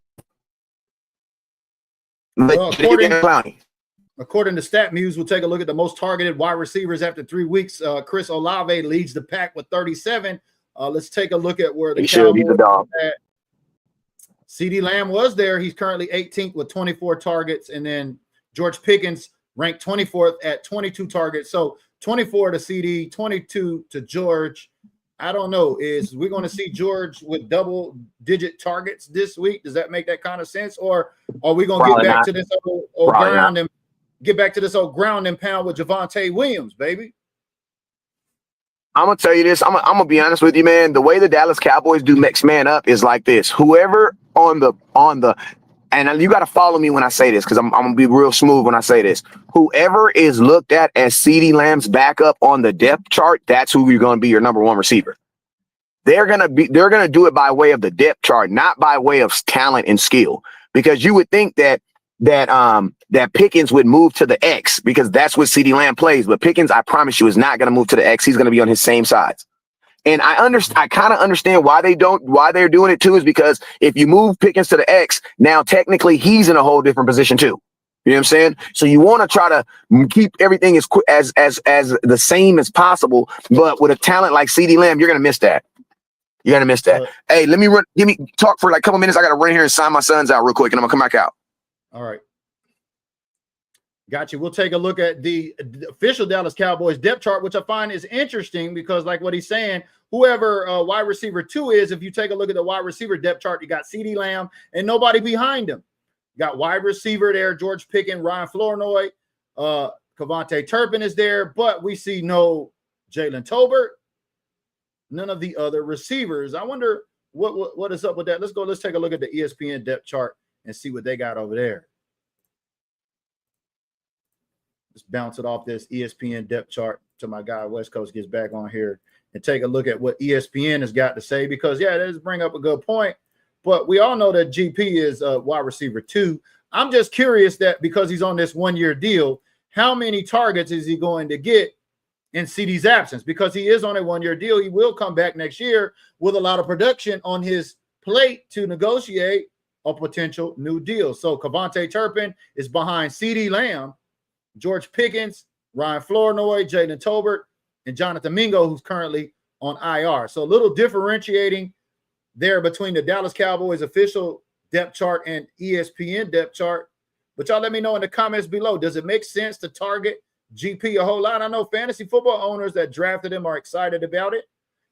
[SPEAKER 1] Well, according to StatMuse, we'll take a look at the most targeted wide receivers after 3 weeks. Chris Olave leads the pack with 37. Let's take a look at where the Cowboys are at. CeeDee Lamb was there. He's currently 18th with 24 targets. And then George Pickens ranked 24th at 22 targets. So 24 to CeeDee, 22 to George. I don't know. Is we're going to see George with double-digit targets this week? Does that make that kind of sense? Or are we going to get back to this old ground and get back to this old ground and pound with Javonte Williams, baby?
[SPEAKER 2] I'm gonna tell you this. I'm gonna be honest with you, man. The way the Dallas Cowboys do mix man up is like this. Whoever on the and you got to follow me when I say this because I'm gonna be real smooth when I say this. Whoever is looked at as CeeDee Lamb's backup on the depth chart, that's who you're gonna be your number 1 receiver. They're gonna do it by way of the depth chart, not by way of talent and skill. Because you would think that Pickens would move to the X because that's what CeeDee Lamb plays. But Pickens, I promise you, is not going to move to the X. He's going to be on his same sides. And I kind of understand why they're doing it too, is because if you move Pickens to the X, now technically he's in a whole different position too. You know what I'm saying? So you want to try to keep everything as the same as possible. But with a talent like CeeDee Lamb, you're going to miss that. You're going to miss that. Hey, let me talk for like a couple minutes. I got to run here and sign my sons out real quick, and I'm going to come back out.
[SPEAKER 1] All right. Got you. We'll take a look at the official Dallas Cowboys depth chart, which I find is interesting because, like what he's saying, whoever wide receiver 2 is. If you take a look at the wide receiver depth chart, you got CeeDee Lamb and nobody behind him. You got wide receiver there, George Pickens, Ryan Flournoy, Kavontae Turpin is there, but we see no Jalen Tolbert, none of the other receivers. I wonder what is up with that. Let's take a look at the ESPN depth chart and see what they got over there. Just bounce it off this ESPN depth chart till my guy West Coast gets back on here and take a look at what ESPN has got to say, because yeah, that does bring up a good point. But we all know that GP is wide receiver 2. I'm just curious that because he's on this 1-year deal, how many targets is he going to get in CeeDee's absence? Because he is on a 1-year deal. He will come back next year with a lot of production on his plate to negotiate a potential new deal. So Kavontae Turpin is behind CeeDee Lamb, George Pickens, Ryan Flournoy, Jalen Tolbert, and Jonathan Mingo, who's currently on IR. So a little differentiating there between the Dallas Cowboys official depth chart and ESPN depth chart. But y'all let me know in the comments below, does it make sense to target GP a whole lot? I know fantasy football owners that drafted him are excited about it.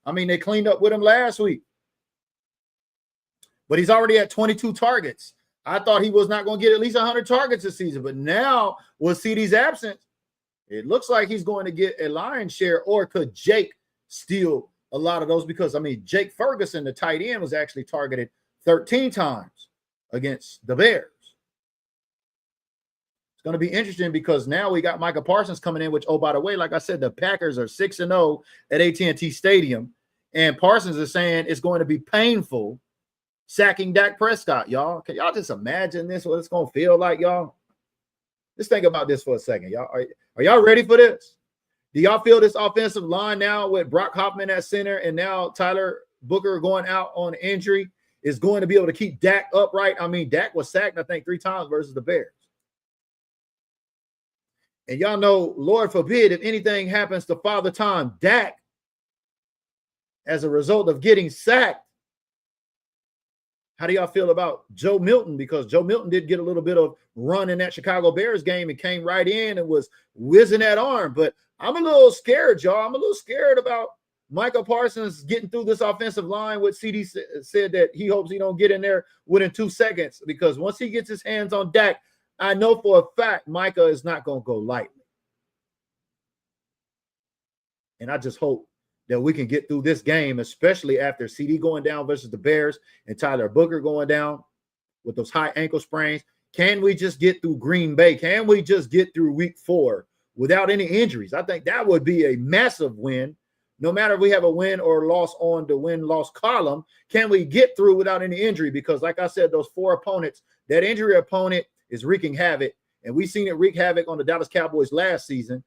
[SPEAKER 1] I mean, they cleaned up with him last week. But he's already at 22 targets. I thought he was not going to get at least 100 targets this season. But now, with CeeDee's absence, it looks like he's going to get a lion's share. Or could Jake steal a lot of those? Because, I mean, Jake Ferguson, the tight end, was actually targeted 13 times against the Bears. It's going to be interesting because now we got Micah Parsons coming in, which, oh, by the way, like I said, the Packers are 6-0 at AT&T Stadium. And Parsons is saying it's going to be painful sacking Dak Prescott, y'all. Can y'all just imagine this, what it's going to feel like, y'all? Just think about this for a second, y'all. Are y'all ready for this? Do y'all feel this offensive line now with Brock Hoffman at center and now Tyler Booker going out on injury is going to be able to keep Dak upright? I mean, Dak was sacked, I think, 3 times versus the Bears. And y'all know, Lord forbid, if anything happens to Father Time Dak as a result of getting sacked, how do y'all feel about Joe Milton? Because Joe Milton did get a little bit of run in that Chicago Bears game and came right in and was whizzing that arm. But I'm a little scared, y'all. I'm a little scared about Micah Parsons getting through this offensive line. What CD said that he hopes he don't get in there within 2 seconds, because once he gets his hands on Dak, I know for a fact Micah is not going to go lightly. And I just hope that we can get through this game, especially after CD going down versus the Bears and Tyler Booker going down with those high ankle sprains. Can we just get through Green Bay? Can we just get through week 4 without any injuries? I think that would be a massive win. No matter if we have a win or loss on the win-loss column, can we get through without any injury? Because like I said, those 4 opponents, that injury opponent is wreaking havoc. And we've seen it wreak havoc on the Dallas Cowboys last season.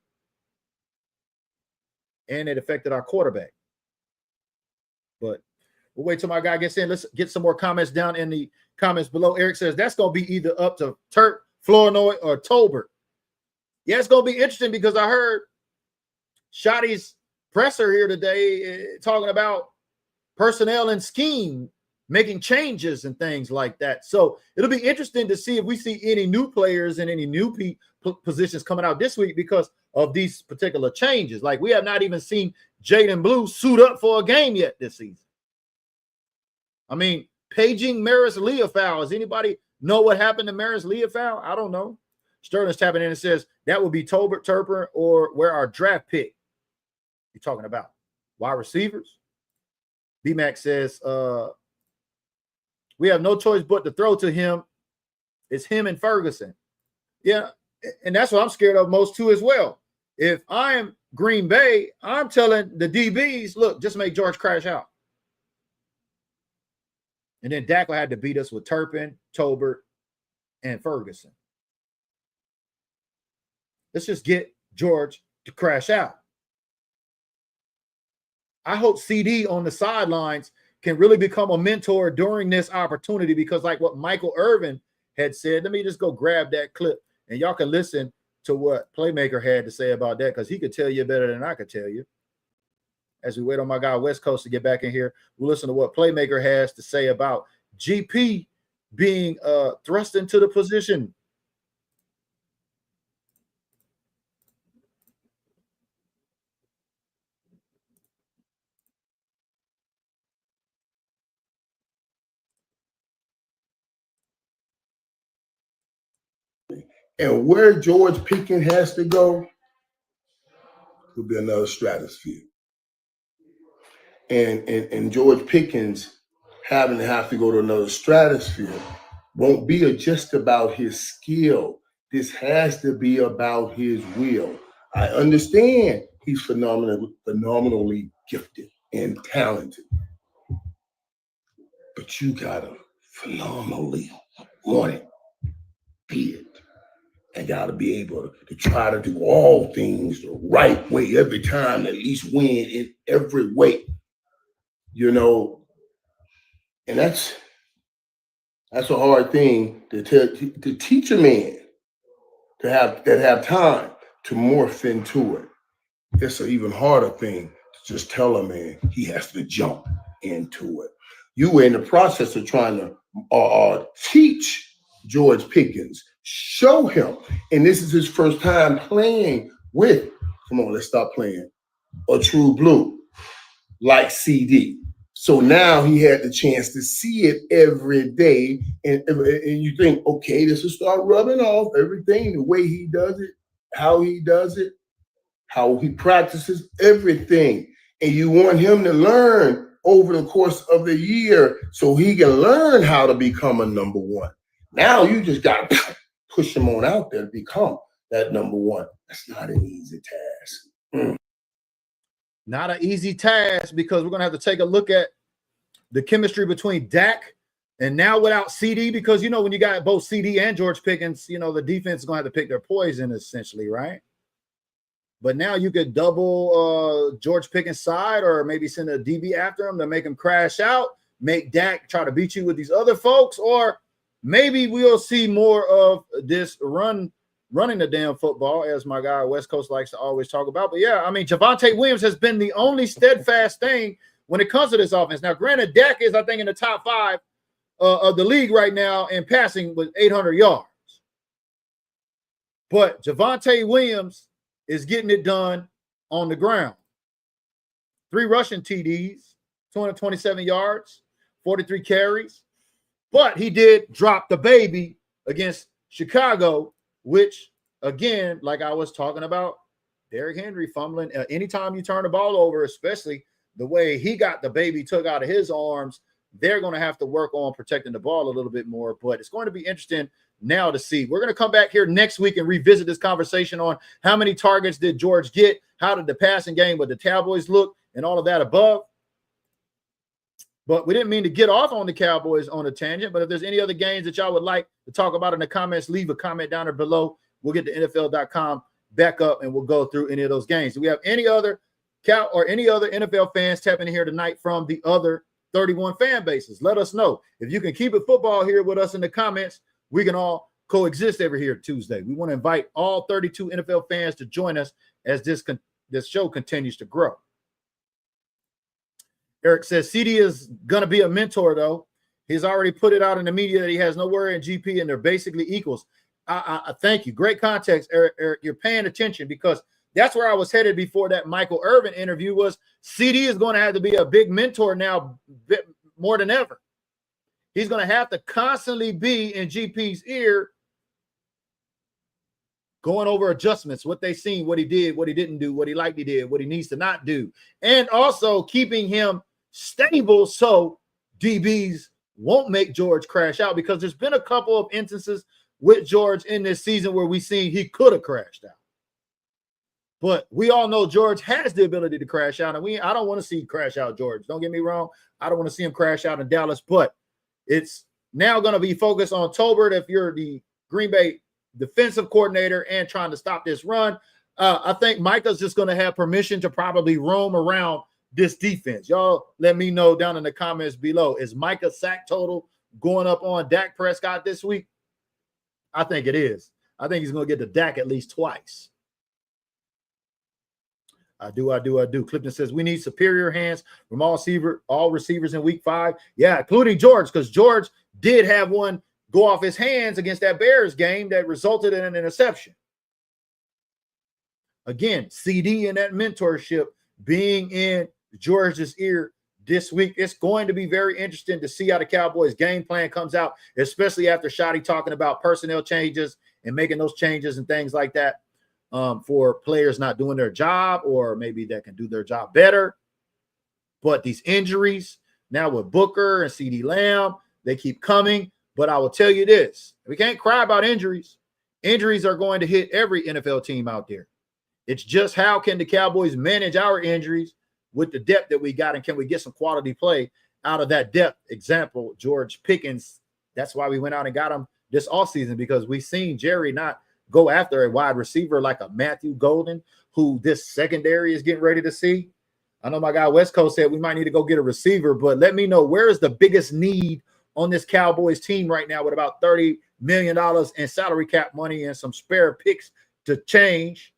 [SPEAKER 1] And it affected our quarterback. But we'll wait till my guy gets in. Let's get some more comments down in the comments below. Eric says that's going to be either up to Turp, Flournoy, or Tolbert. Yeah, it's going to be interesting because I heard Shotty's presser here today talking about personnel and scheme, making changes and things like that. So it'll be interesting to see if we see any new players and any new positions coming out this week because of these particular changes. Like, we have not even seen Jaden Blue suit up for a game yet this season. I mean, paging Maris Leofow. Does anybody know what happened to Maris Leofow? I don't know. Sterling's tapping in and says that would be Tolbert, Turpin, or where our draft pick. You're talking about wide receivers. BMAC says we have no choice but to throw to him. It's him and Ferguson. Yeah, and that's what I'm scared of most too as well. If I'm Green Bay, I'm telling the DBs, look, just make George crash out. And then Dak will have to beat us with Turpin, Tolbert, and Ferguson. Let's just get George to crash out. I hope CD on the sidelines can really become a mentor during this opportunity, because like what Michael Irvin had said, let me just go grab that clip and y'all can listen to what Playmaker had to say about that, because he could tell you better than I could tell you. As we wait on my guy West Coast to get back in here, we'll listen to what Playmaker has to say about GP being thrust into the position.
[SPEAKER 4] And where George Pickens has to go will be another stratosphere. And George Pickens having to have to go to another stratosphere won't be just about his skill. This has to be about his will. I understand he's phenomenally gifted and talented, but you gotta phenomenally want it, be it, and gotta be able to try to do all things the right way every time, at least win in every way. You know, and that's a hard thing to teach a man to have time to morph into it. It's an even harder thing to just tell a man he has to jump into it. You were in the process of trying to teach George Pickens, show him, and this is his first time playing with, come on, let's stop playing, a true blue like CD. So now he had the chance to see it every day. And you think, okay, this will start rubbing off everything, the way he does it, how he practices, everything. And you want him to learn over the course of the year so he can learn how to become a number one. Now you just got to push him on out there to become that number one. That's not an easy task.
[SPEAKER 1] Not an easy task, because we're going to have to take a look at the chemistry between Dak and now without CD, because, you know, when you got both CD and George Pickens, you know, the defense is going to have to pick their poison essentially, right? But now you could double George Pickens' side, or maybe send a DB after him to make him crash out, make Dak try to beat you with these other folks, or maybe we'll see more of this running the damn football, as my guy West Coast likes to always talk about. But yeah, I mean, Javonte Williams has been the only steadfast thing when it comes to this offense. Now, granted, Dak is, I think, in the top 5 of the league right now in passing with 800 yards. But Javonte Williams is getting it done on the ground. 3 rushing TDs, 227 yards, 43 carries. But he did drop the baby against Chicago, which, again, like I was talking about, Derrick Henry fumbling. Anytime you turn the ball over, especially the way he got the baby took out of his arms, they're going to have to work on protecting the ball a little bit more. But it's going to be interesting now to see. We're going to come back here next week and revisit this conversation on how many targets did George get, how did the passing game with the Cowboys look, and all of that above. But we didn't mean to get off on the Cowboys on a tangent. But if there's any other games that y'all would like to talk about in the comments, leave a comment down there below. We'll get to NFL.com back up and we'll go through any of those games. Do we have any other NFL fans tapping in here tonight from the other 31 fan bases? Let us know. If you can keep it football here with us in the comments, we can all coexist every here Tuesday. We want to invite all 32 NFL fans to join us as this show continues to grow. Eric says CD is going to be a mentor, though. He's already put it out in the media that he has no worry in GP and they're basically equals. I thank you. Great context, Eric. You're paying attention, because that's where I was headed before that Michael Irvin interview was CD is going to have to be a big mentor now more than ever. He's going to have to constantly be in GP's ear, going over adjustments, what they seen, what he did, what he didn't do, what he liked he did, what he needs to not do, and also keeping him stable so DBs won't make George crash out, because there's been a couple of instances with George in this season where we seen he could have crashed out. But we all know George has the ability to crash out, and I don't want to see crash out George. Don't get me wrong. I don't want to see him crash out in Dallas, but it's now going to be focused on Tolbert if you're the Green Bay defensive coordinator and trying to stop this run. I think Micah's just going to have permission to probably roam around this defense. Y'all let me know down in the comments below. Is Micah's sack total going up on Dak Prescott this week? I think it is. I think he's going to get to Dak at least twice. I do. Clifton says we need superior hands from all receivers in week 5. Yeah, including George, because George did have one go off his hands against that Bears game that resulted in an interception. Again, CD and that mentorship being in George's ear this week. It's going to be very interesting to see how the Cowboys game plan comes out, especially after Shotty talking about personnel changes and making those changes and things like that for players not doing their job or maybe that can do their job better. But these injuries now with Booker and CeeDee Lamb, they keep coming. But I will tell you this, we can't cry about injuries. Injuries are going to hit every NFL team out there. It's just how can the Cowboys manage our injuries with the depth that we got, and can we get some quality play out of that depth? Example, George Pickens. That's why we went out and got him this offseason, because we've seen Jerry not go after a wide receiver like a Matthew Golden, who this secondary is getting ready to see. I know my guy West Coast said we might need to go get a receiver, but let me know, where is the biggest need on this Cowboys team right now with about $30 million in salary cap money and some spare picks to change?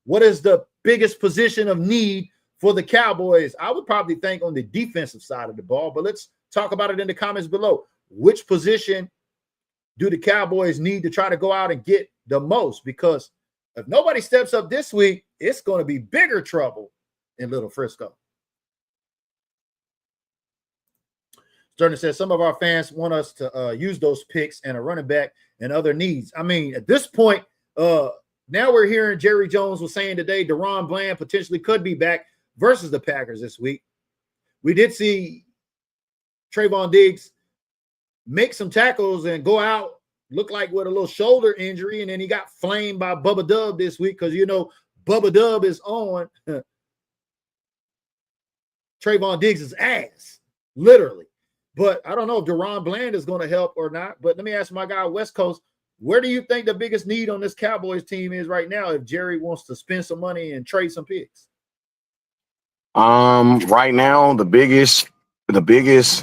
[SPEAKER 1] What is the biggest position of need for the Cowboys? I would probably think on the defensive side of the ball, but let's talk about it in the comments below. Which position do the Cowboys need to try to go out and get the most? Because if nobody steps up this week, it's going to be bigger trouble in Little Frisco. Sterling says some of our fans want us to use those picks and a running back and other needs. I mean, at this point, now we're hearing Jerry Jones was saying today DaRon Bland potentially could be back versus the Packers this week. We did see Trayvon Diggs make some tackles and go out, look like with a little shoulder injury, and then he got flamed by Bubba Dub this week because, you know, Bubba Dub is on Trayvon Diggs' ass, literally. But I don't know if DaRon Bland is going to help or not. But let me ask my guy West Coast, where do you think the biggest need on this Cowboys team is right now if Jerry wants to spend some money and trade some picks?
[SPEAKER 2] Right now, the biggest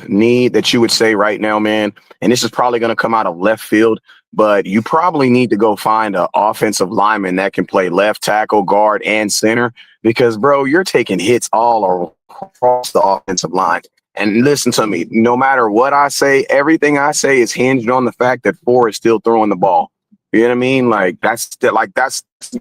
[SPEAKER 2] need that you would say right now, man, and this is probably going to come out of left field, but you probably need to go find an offensive lineman that can play left tackle, guard, and center, because, bro, you're taking hits all across the offensive line. And listen to me, no matter what I say, everything I say is hinged on the fact that Ford is still throwing the ball. You know what I mean? That's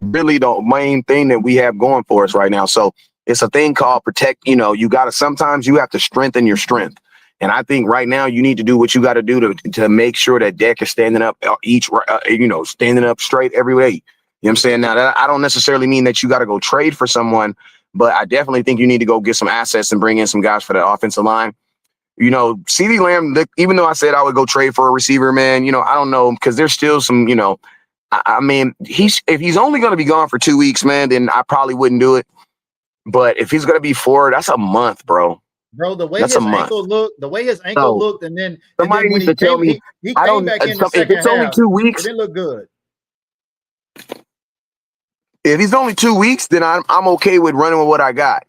[SPEAKER 2] really the main thing that we have going for us right now. So it's a thing called protect. You know, sometimes you have to strengthen your strength. And I think right now you need to do what you got to do to make sure that deck is standing up standing up straight every way. You know what I'm saying? Now, that I don't necessarily mean that you got to go trade for someone, but I definitely think you need to go get some assets and bring in some guys for the offensive line. You know, CeeDee Lamb, even though I said I would go trade for a receiver, man, you know, I don't know, because there's still some, you know, I mean, if he's only going to be gone for 2 weeks, man, then I probably wouldn't do it. But if he's going to be 4, that's a month, bro.
[SPEAKER 1] Bro, the way his ankle looked, and then
[SPEAKER 2] somebody needs to tell me.
[SPEAKER 1] He came back in the second half.
[SPEAKER 2] If it's only 2 weeks,
[SPEAKER 1] it didn't look good.
[SPEAKER 2] If he's only 2 weeks, then I'm okay with running with what I got,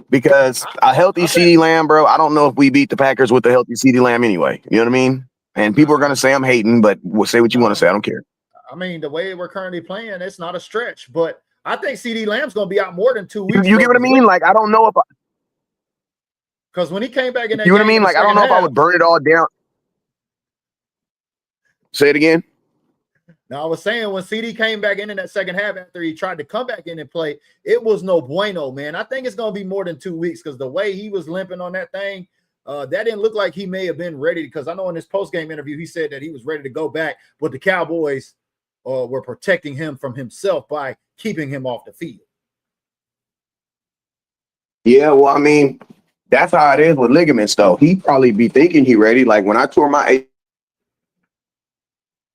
[SPEAKER 2] because a healthy CeeDee Lamb, bro. I don't know if we beat the Packers with a healthy CeeDee Lamb anyway. You know what I mean? And people are gonna say I'm hating, but we'll say what you want to say. I don't care.
[SPEAKER 1] I mean, the way we're currently playing, it's not a stretch, but I think CeeDee Lamb's gonna be out more than 2 weeks.
[SPEAKER 2] You get what I mean? Like, I don't know if
[SPEAKER 1] because when he came back in that,
[SPEAKER 2] you know what I mean? Like, I don't know if I would burn it all down. Say it again.
[SPEAKER 1] Now, I was saying when CD came back in that second half after he tried to come back in and play, it was no bueno, man. I think it's going to be more than 2 weeks because the way he was limping on that thing, that didn't look like he may have been ready, because I know in his post-game interview he said that he was ready to go back, but the Cowboys were protecting him from himself by keeping him off the field.
[SPEAKER 2] Yeah, well, I mean, that's how it is with ligaments, though. He probably be thinking he ready. Like when I tore my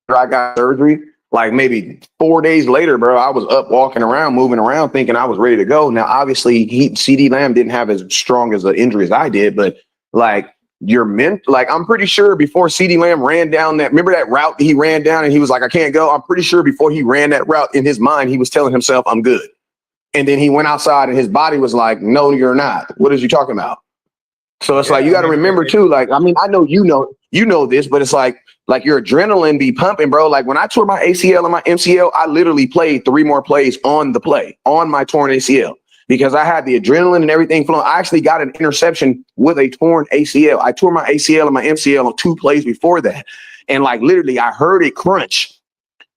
[SPEAKER 2] I got surgery, like maybe 4 days later, bro, I was up walking around, moving around, thinking I was ready to go. Now, obviously, CeeDee Lamb didn't have as strong as the injury as I did, but like I'm pretty sure before CeeDee Lamb ran down remember that route that he ran down and he was like, I can't go. I'm pretty sure before he ran that route in his mind, he was telling himself, I'm good. And then he went outside and his body was like, no, you're not. What is you talking about? So it's like, you got to remember too, like, I mean, I know, you know this, but it's like your adrenaline be pumping, bro. Like when I tore my ACL and my MCL, I literally played 3 more plays on my torn ACL because I had the adrenaline and everything flowing. I actually got an interception with a torn ACL. I tore my ACL and my MCL on 2 plays before that. And like, literally I heard it crunch.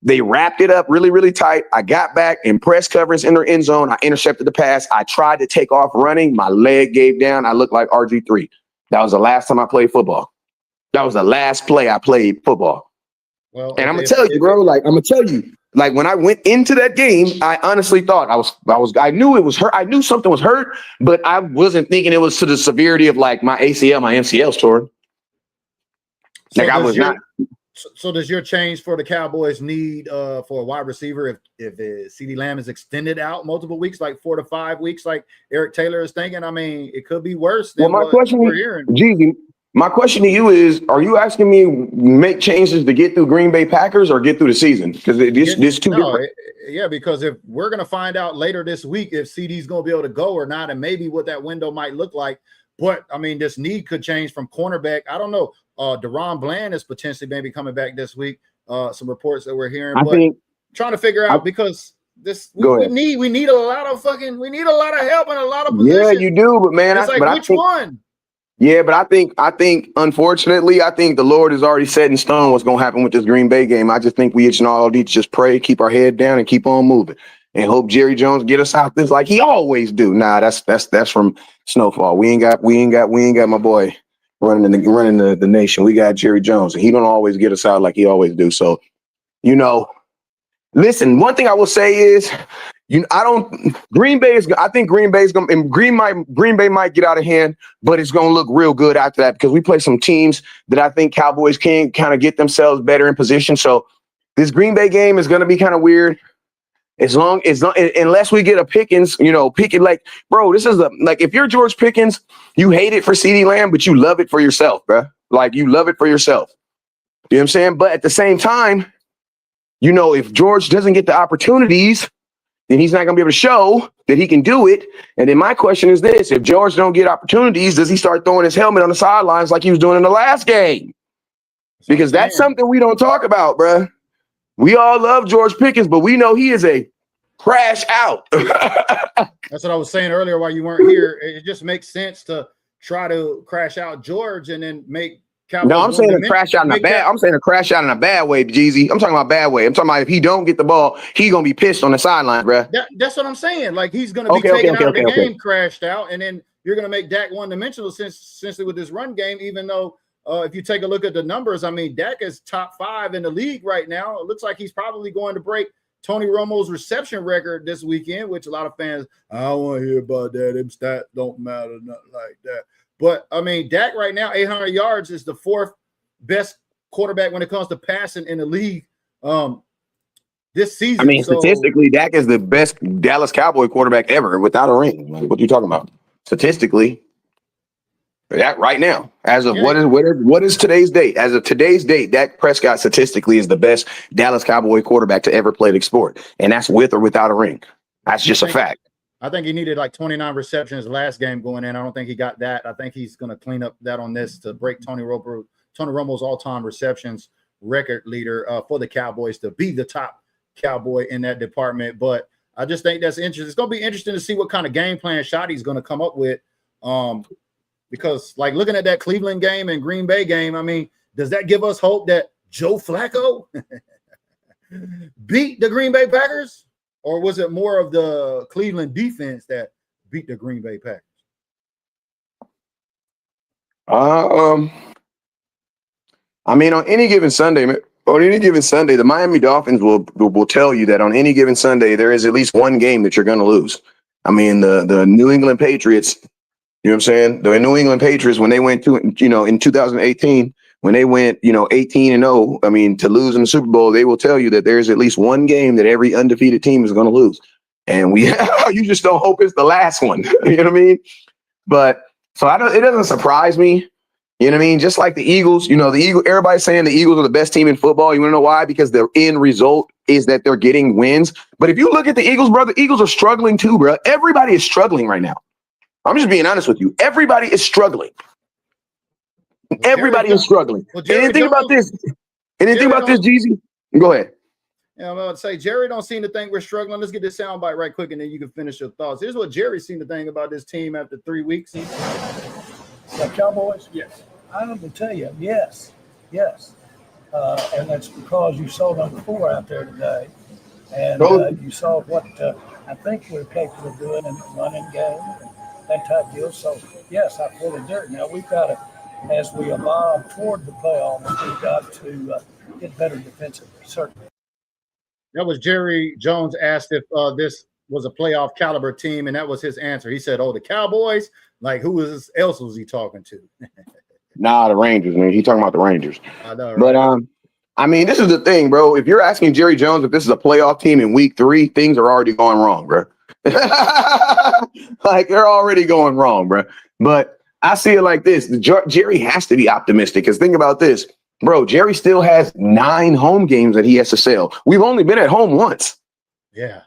[SPEAKER 2] They wrapped it up really, really tight. I got back in press coverage in their end zone. I intercepted the pass. I tried to take off running. My leg gave down. I looked like RG3. That was the last time I played football. That was the last play I played football.
[SPEAKER 1] Well,
[SPEAKER 2] And I'm gonna tell you, bro. Like I'm gonna tell you, like when I went into that game, I honestly thought I knew it was hurt. I knew something was hurt, but I wasn't thinking it was to the severity of like my ACL, my MCL's torn. Like I was not.
[SPEAKER 1] So does your change for the Cowboys need for a wide receiver if CeeDee Lamb is extended out multiple weeks, like 4 to 5 weeks, like Eric Taylor is thinking? I mean, it could be worse than
[SPEAKER 2] Well, my question,
[SPEAKER 1] we're hearing.
[SPEAKER 2] Jeezy, my question to you is: are you asking me make changes to get through Green Bay Packers or get through the season? Because this two different.
[SPEAKER 1] Yeah, because if we're gonna find out later this week if CD's gonna be able to go or not, and maybe what that window might look like. But I mean, this need could change from cornerback. I don't know. Deron Bland is potentially maybe coming back this week. Some reports that we're hearing, but trying to figure out because we need a lot of help in a lot of positions.
[SPEAKER 2] Yeah, you do, but man,
[SPEAKER 1] it's like which one?
[SPEAKER 2] Yeah, but I think unfortunately, I think the Lord has already set in stone what's going to happen with this Green Bay game. I just think we all need to just pray, keep our head down, and keep on moving, and hope Jerry Jones get us out this like he always do. Nah, that's from Snowfall. We ain't got my boy running the nation. We got Jerry Jones, and he don't always get us out like he always do. So, listen. One thing I will say is, Green Bay is. I think Green Bay's going. And Green Bay might get out of hand, but it's going to look real good after that because we play some teams that I think Cowboys can kind of get themselves better in position. So this Green Bay game is going to be kind of weird. Unless we get a Pickens, Pickens, like, bro, this is like if you're George Pickens, you hate it for CeeDee Lamb, but you love it for yourself, bro. Like you love it for yourself. You know what I'm saying? But at the same time, if George doesn't get the opportunities, then he's not going to be able to show that he can do it. And then my question is this: if George don't get opportunities, does he start throwing his helmet on the sidelines like he was doing in the last game? Because that's something we don't talk about, bro. We all love George Pickens, but we know he is a crash out.
[SPEAKER 1] That's what I was saying earlier while you weren't here. It just makes sense to try to crash out George and then make Cowboys.
[SPEAKER 2] No, I'm saying a crash out in a bad. I'm saying a crash out in a bad way, Jeezy. I'm talking about bad way. I'm talking about if he don't get the ball, he gonna be pissed on the sideline, bro.
[SPEAKER 1] That's what I'm saying. Like he's gonna be taken out of the game, crashed out, and then you're gonna make Dak one-dimensional essentially with this run game. Even though if you take a look at the numbers, I mean, Dak is top 5 in the league right now. It looks like he's probably going to break Tony Romo's reception record this weekend, which a lot of fans, I don't want to hear about that. Them stats don't matter, nothing like that. But, I mean, Dak right now, 800 yards is the 4th best quarterback when it comes to passing in the league this season.
[SPEAKER 2] I mean, statistically, Dak is the best Dallas Cowboy quarterback ever without a ring. Like, what are you talking about? Statistically, that right now, as of what is today's date? As of today's date, Dak Prescott statistically is the best Dallas Cowboy quarterback to ever play the sport, and that's with or without a ring. That's just a fact.
[SPEAKER 1] I think he needed like 29 receptions last game going in. I don't think he got that. I think he's going to clean up that on this to break Tony Romo's all-time receptions record leader for the Cowboys to be the top Cowboy in that department. But I just think that's interesting. It's going to be interesting to see what kind of game plan shot he's going to come up with. Because like looking at that Cleveland game and Green Bay game, I mean, does that give us hope that Joe Flacco beat the Green Bay Packers? Or was it more of the Cleveland defense that beat the Green Bay Packers?
[SPEAKER 2] I mean, on any given Sunday, the Miami Dolphins will tell you that on any given Sunday, there is at least one game that you're going to lose. I mean, the New England Patriots, you know what I'm saying? The New England Patriots, when they went to, in 2018, when they went, 18-0, I mean, to lose in the Super Bowl, they will tell you that there's at least one game that every undefeated team is going to lose. And you just don't hope it's the last one. You know what I mean? But so it doesn't surprise me. You know what I mean? Just like the Eagles, everybody's saying the Eagles are the best team in football. You want to know why? Because the end result is that they're getting wins. But if you look at the Eagles, bro, the Eagles are struggling too, bro. Everybody is struggling right now. I'm just being honest with you. Everybody is struggling. Everybody is struggling. Anything about this, Jeezy? Go ahead.
[SPEAKER 1] Yeah, I'm about to say, Jerry don't seem to think we're struggling. Let's get this soundbite right quick, and then you can finish your thoughts. Here's what Jerry seemed to think about this team after 3 weeks.
[SPEAKER 3] The Cowboys? Yes. I have to tell you, yes. And that's because you saw number 4 out there today. And you saw what I think we're capable of doing in the running game and that type of deal. So, yes, I fully agree. Now, we've got to, as we evolve toward the playoffs, we've got to get better defensively, certainly.
[SPEAKER 1] That was Jerry Jones asked if this was a playoff caliber team, and that was his answer. He said, "Oh, the Cowboys." Like, else was he talking to?
[SPEAKER 2] Nah, the Rangers, man. He talking about the Rangers.
[SPEAKER 1] I know, right?
[SPEAKER 2] But I mean, this is the thing, bro. If you're asking Jerry Jones if this is a playoff team in week 3, things are already going wrong, bro. Like, they're already going wrong, bro. But I see it like this. Jerry has to be optimistic, because think about this, bro. Jerry still has 9 home games that he has to sell. We've only been at home once.
[SPEAKER 1] Yeah.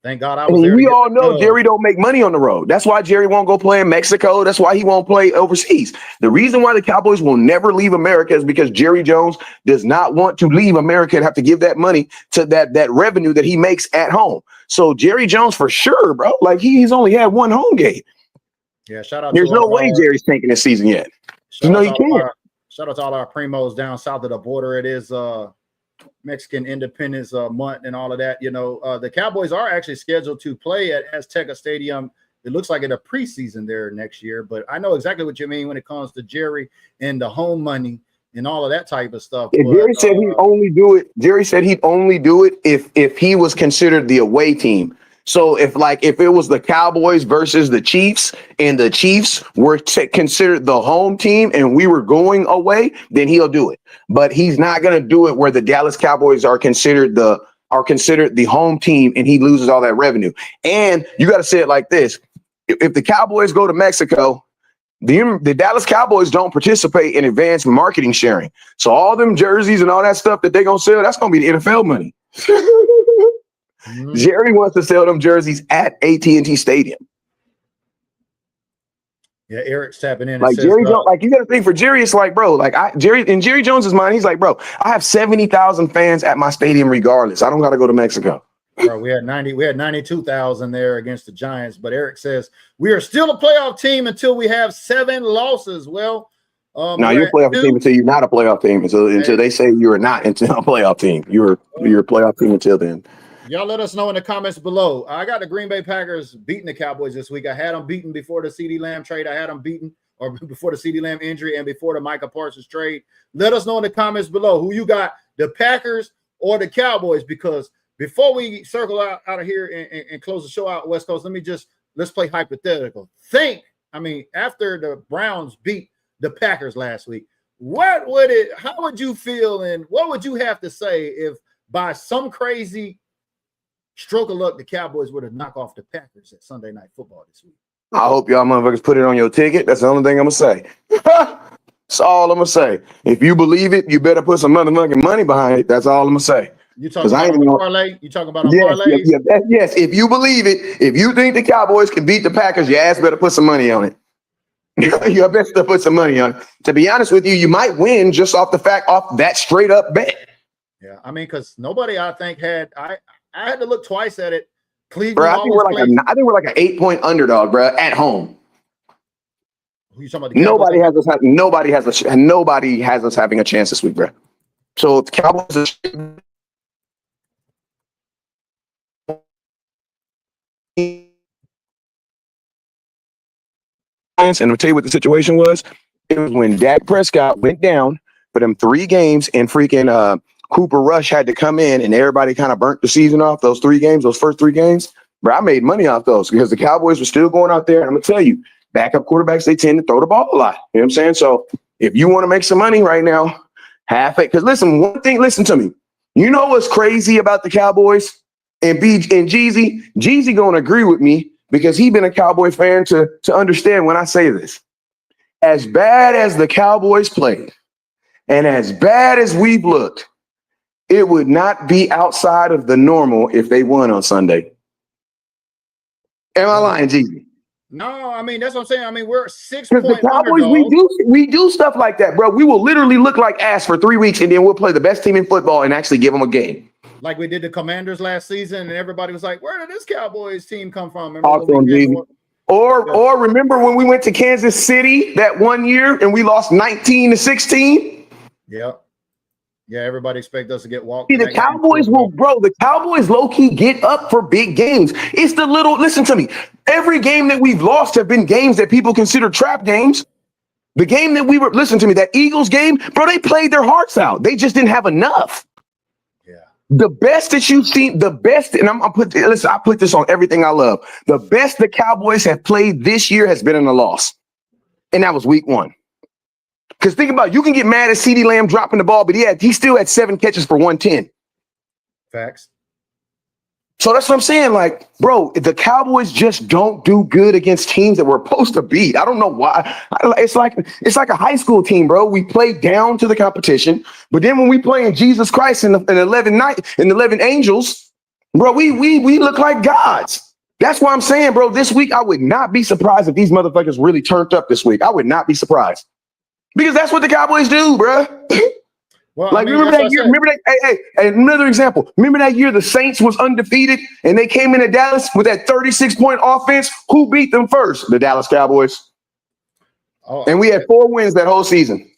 [SPEAKER 1] Thank God I was there.
[SPEAKER 2] We all know Jerry don't make money on the road. That's why Jerry won't go play in Mexico. That's why he won't play overseas. The reason why the Cowboys will never leave America is because Jerry Jones does not want to leave America and have to give that money to that revenue that he makes at home. So Jerry Jones, for sure, bro, like he's only had 1 home game.
[SPEAKER 1] Yeah, shout out.
[SPEAKER 2] There's no way Jerry's tanking this season yet. You know, you can't.
[SPEAKER 1] Shout out to all our primos down south of the border. It is Mexican Independence Month and all of that. You know, the Cowboys are actually scheduled to play at Azteca Stadium. It looks like in a preseason there next year, but I know exactly what you mean when it comes to Jerry and the home money and all of that type of stuff.
[SPEAKER 2] Yeah, Jerry said he'd only do it. Jerry said he'd only do it if he was considered the away team. So if it was the Cowboys versus the Chiefs and the Chiefs were considered the home team and we were going away, then he'll do it. But he's not going to do it where the Dallas Cowboys are considered the home team and he loses all that revenue. And you got to say it like this. If the Cowboys go to Mexico, the Dallas Cowboys don't participate in advanced marketing sharing. So all them jerseys and all that stuff that they're going to sell, that's going to be the NFL money. Mm-hmm. Jerry wants to sell them jerseys at AT&T Stadium.
[SPEAKER 1] Yeah, Eric's tapping in.
[SPEAKER 2] Like, Jerry Jones, like, you got to think for Jerry, it's like, bro, like in Jerry Jones's mind, he's like, bro, I have 70,000 fans at my stadium regardless. I don't got to go to Mexico.
[SPEAKER 1] Bro, we had 92,000 there against the Giants, but Eric says we are still a playoff team until we have 7 losses. Well,
[SPEAKER 2] no, you're a playoff team until you're not a playoff team. Until they say you are not until a playoff team. You're a playoff team until then.
[SPEAKER 1] Y'all let us know in the comments below. I got the Green Bay Packers beating the Cowboys this week. I had them beaten before the CeeDee Lamb trade. I had them beaten or before the CeeDee Lamb injury and before the Micah Parsons trade. Let us know in the comments below who you got, the Packers or the Cowboys, because before we circle out of here and close the show out West Coast, let's play hypothetical. After the Browns beat the Packers last week, how would you feel and what would you have to say if by some crazy stroke of luck the Cowboys were to knock off the Packers at Sunday Night Football this week?
[SPEAKER 2] I hope y'all motherfuckers put it on your ticket. That's the only thing I'm gonna say. That's all I'm gonna say. If you believe it, you better put some motherfucking money behind it. That's all I'm gonna say.
[SPEAKER 1] You talking about a parlay? You talking about a parlay?
[SPEAKER 2] Yes. If you believe it, if you think the Cowboys can beat the Packers, your ass better put some money on it. You better put some money on it. To be honest with you, you might win just off that straight up bet.
[SPEAKER 1] Yeah, because nobody I think had I had to look twice at it. Cleveland.
[SPEAKER 2] Bro, I think we're like an 8-point underdog, bro, at home.
[SPEAKER 1] Who you talking about?
[SPEAKER 2] Nobody has us having a chance this week, bro. So the Cowboys and I'll tell you what the situation was. It was when Dak Prescott went down for them 3 games and freaking Cooper Rush had to come in and everybody kind of burnt the season off those first 3 games. Bro, I made money off those because the Cowboys were still going out there. And I'm going to tell you, backup quarterbacks, they tend to throw the ball a lot. You know what I'm saying? So if you want to make some money right now, half it. Because listen to me. You know what's crazy about the Cowboys? And Jeezy? Jeezy going to agree with me because he's been a Cowboy fan to understand when I say this. As bad as the Cowboys played and as bad as we've looked, it would not be outside of the normal if they won on Sunday. Am I lying, Jeezy?
[SPEAKER 1] No, that's what I'm saying. We're 6
[SPEAKER 2] Because the Cowboys, we do stuff like that, bro. We will literally look like ass for 3 weeks, and then we'll play the best team in football and actually give them a game.
[SPEAKER 1] Like we did the Commanders last season, and everybody was like, "Where did this Cowboys team come from?"
[SPEAKER 2] Or remember when we went to Kansas City that one year and we lost 19-16?
[SPEAKER 1] Yeah, everybody expect us to get walked.
[SPEAKER 2] See, the Cowboys the Cowboys low-key get up for big games. It's listen to me. Every game that we've lost have been games that people consider trap games. The game that we were, listen to me, that Eagles game, bro, they played their hearts out. They just didn't have enough.
[SPEAKER 1] Yeah.
[SPEAKER 2] The best that you've seen, the best, and I put this on everything I love. The best the Cowboys have played this year has been in a loss. And that was week 1. Because think about it, you can get mad at CeeDee Lamb dropping the ball, but he still had 7 catches for 110.
[SPEAKER 1] Facts.
[SPEAKER 2] So that's what I'm saying. Like, bro, the Cowboys just don't do good against teams that we're supposed to beat. I don't know why. It's like a high school team, bro. We play down to the competition, but then when we play in Jesus Christ and 11 angels, bro, we look like gods. That's why I'm saying, bro, this week I would not be surprised if these motherfuckers really turned up this week. I would not be surprised. Because that's what the Cowboys do, bro.
[SPEAKER 1] Well,
[SPEAKER 2] like, remember that year? Remember that? Hey, another example. Remember that year the Saints was undefeated and they came into Dallas with that 36-point offense? Who beat them first? The Dallas Cowboys.
[SPEAKER 1] Oh,
[SPEAKER 2] and we had 4 wins that whole season.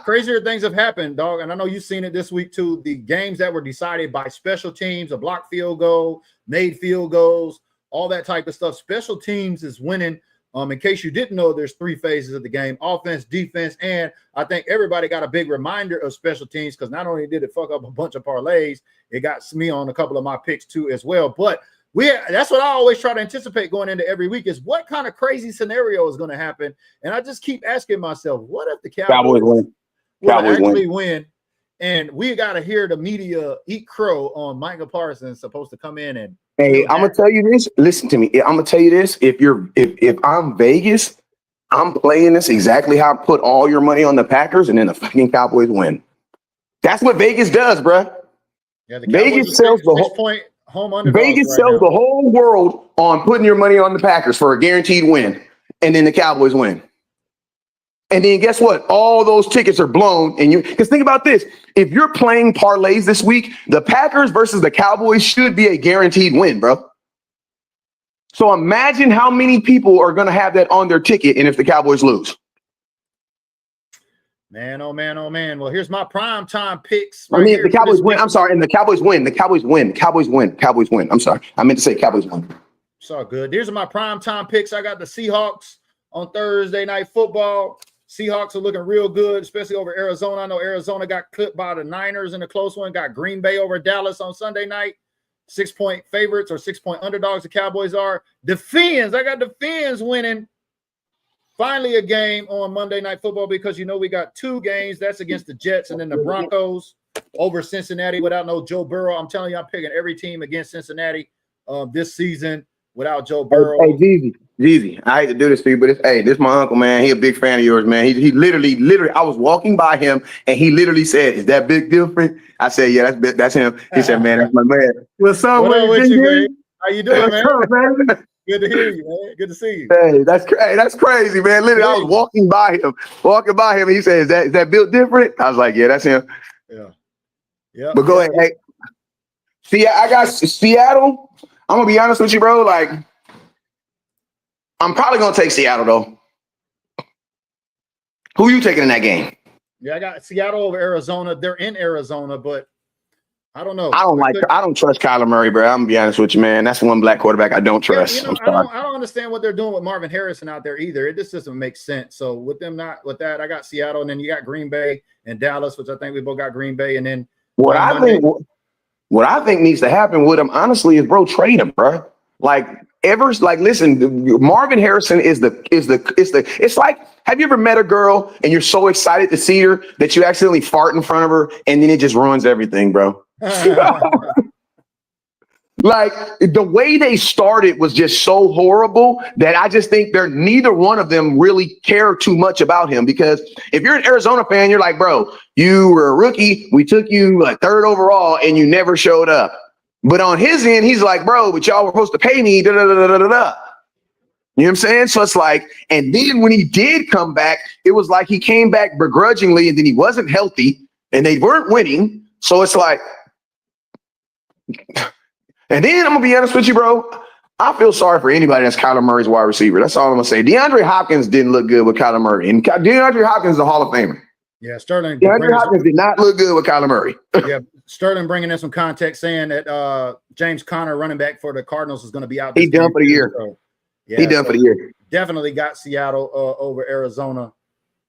[SPEAKER 1] Crazier things have happened, dog. And I know you've seen it this week too. The games that were decided by special teams, a blocked field goal, made field goals, all that type of stuff. Special teams is winning. In case you didn't know, there's 3 phases of the game: offense, defense, and I think everybody got a big reminder of special teams, because not only did it fuck up a bunch of parlays, it got me on a couple of my picks too as well. But that's what I always try to anticipate going into every week, is what kind of crazy scenario is going to happen. And I just keep asking myself, what if the Cowboys win? And we got to hear the media eat crow on Micah Parsons supposed to come in and.
[SPEAKER 2] Hey, I'm gonna tell you this. Listen to me. I'm gonna tell you this. If I'm Vegas, I'm playing this exactly how I put all your money on the Packers, and then the fucking Cowboys win. That's what Vegas does, bro.
[SPEAKER 1] Yeah,
[SPEAKER 2] Vegas sells the whole world on putting your money on the Packers for a guaranteed win, and then the Cowboys win. And then guess what? All those tickets are blown. And because think about this. If you're playing parlays this week, the Packers versus the Cowboys should be a guaranteed win, bro. So imagine how many people are going to have that on their ticket, and if the Cowboys lose.
[SPEAKER 1] Man, oh man, oh man. Well, here's my prime time picks.
[SPEAKER 2] Right, the Cowboys win. I'm sorry. And the Cowboys win. The Cowboys win. Cowboys win. Cowboys win. I'm sorry. I meant to say Cowboys win.
[SPEAKER 1] It's all good. Here's my prime time picks. I got the Seahawks on Thursday Night Football. Seahawks are looking real good, especially over Arizona. I know Arizona got clipped by the Niners in a close one. Got Green Bay over Dallas on Sunday night. 6-point favorites or 6-point underdogs the Cowboys are. The Fins, I got the Fins winning. Finally a game on Monday Night Football, because we got 2 games. That's against the Jets and then the Broncos over Cincinnati without no Joe Burrow. I'm telling you, I'm picking every team against Cincinnati this season without Joe Burrow.
[SPEAKER 2] Hey, Jeezy, I hate to do this to you, but this is my uncle, man. He a big fan of yours, man. He literally, I was walking by him and he literally said, "Is that big different?" I said, "Yeah, that's him." He said, "Man, that's my man." What's up
[SPEAKER 1] with you, man? How you doing, man? Man? Good to hear you, man. Good to see you.
[SPEAKER 2] Hey, that's crazy, man. Literally, I was walking by him, and he said, "Is that built different?" I was like, "Yeah, that's him." Yeah. But go ahead. Hey, see, I got Seattle. I'm gonna be honest with you, bro. Like, I'm probably gonna take Seattle though. Who you taking in that game?
[SPEAKER 1] Yeah, I got Seattle over Arizona. They're in Arizona, but I don't know.
[SPEAKER 2] I don't trust Kyler Murray, bro. I'm gonna be honest with you, man. That's one black quarterback I don't trust.
[SPEAKER 1] I don't understand what they're doing with Marvin Harrison out there either. It just doesn't make sense. So with that, I got Seattle, and then you got Green Bay and Dallas, which I think we both got Green Bay, and then
[SPEAKER 2] what I think needs to happen with him, honestly, is trade him, bro. Listen, Marvin Harrison it's like, have you ever met a girl and you're so excited to see her that you accidentally fart in front of her and then it just ruins everything, bro? Like, the way they started was just so horrible that I just think neither one of them really care too much about him. Because if you're an Arizona fan, you're like, bro, you were a rookie. We took you 3rd overall and you never showed up. But on his end, he's like, bro, but y'all were supposed to pay me. Da, da, da, da, da, da. You know what I'm saying? So it's like, and then when he did come back, it was like he came back begrudgingly, and then he wasn't healthy and they weren't winning. So it's like, and then I'm gonna be honest with you, bro. I feel sorry for anybody that's Kyler Murray's wide receiver. That's all I'm gonna say. DeAndre Hopkins didn't look good with Kyler Murray, and DeAndre Hopkins is a Hall of Famer.
[SPEAKER 1] Yeah, Sterling.
[SPEAKER 2] DeAndre Hopkins did not look good with Kyler Murray.
[SPEAKER 1] Yeah, Sterling bringing in some context saying that James Conner, running back for the Cardinals, is going to be out.
[SPEAKER 2] He's done for the year.
[SPEAKER 1] So Yeah,
[SPEAKER 2] He done for the year.
[SPEAKER 1] Definitely got Seattle over Arizona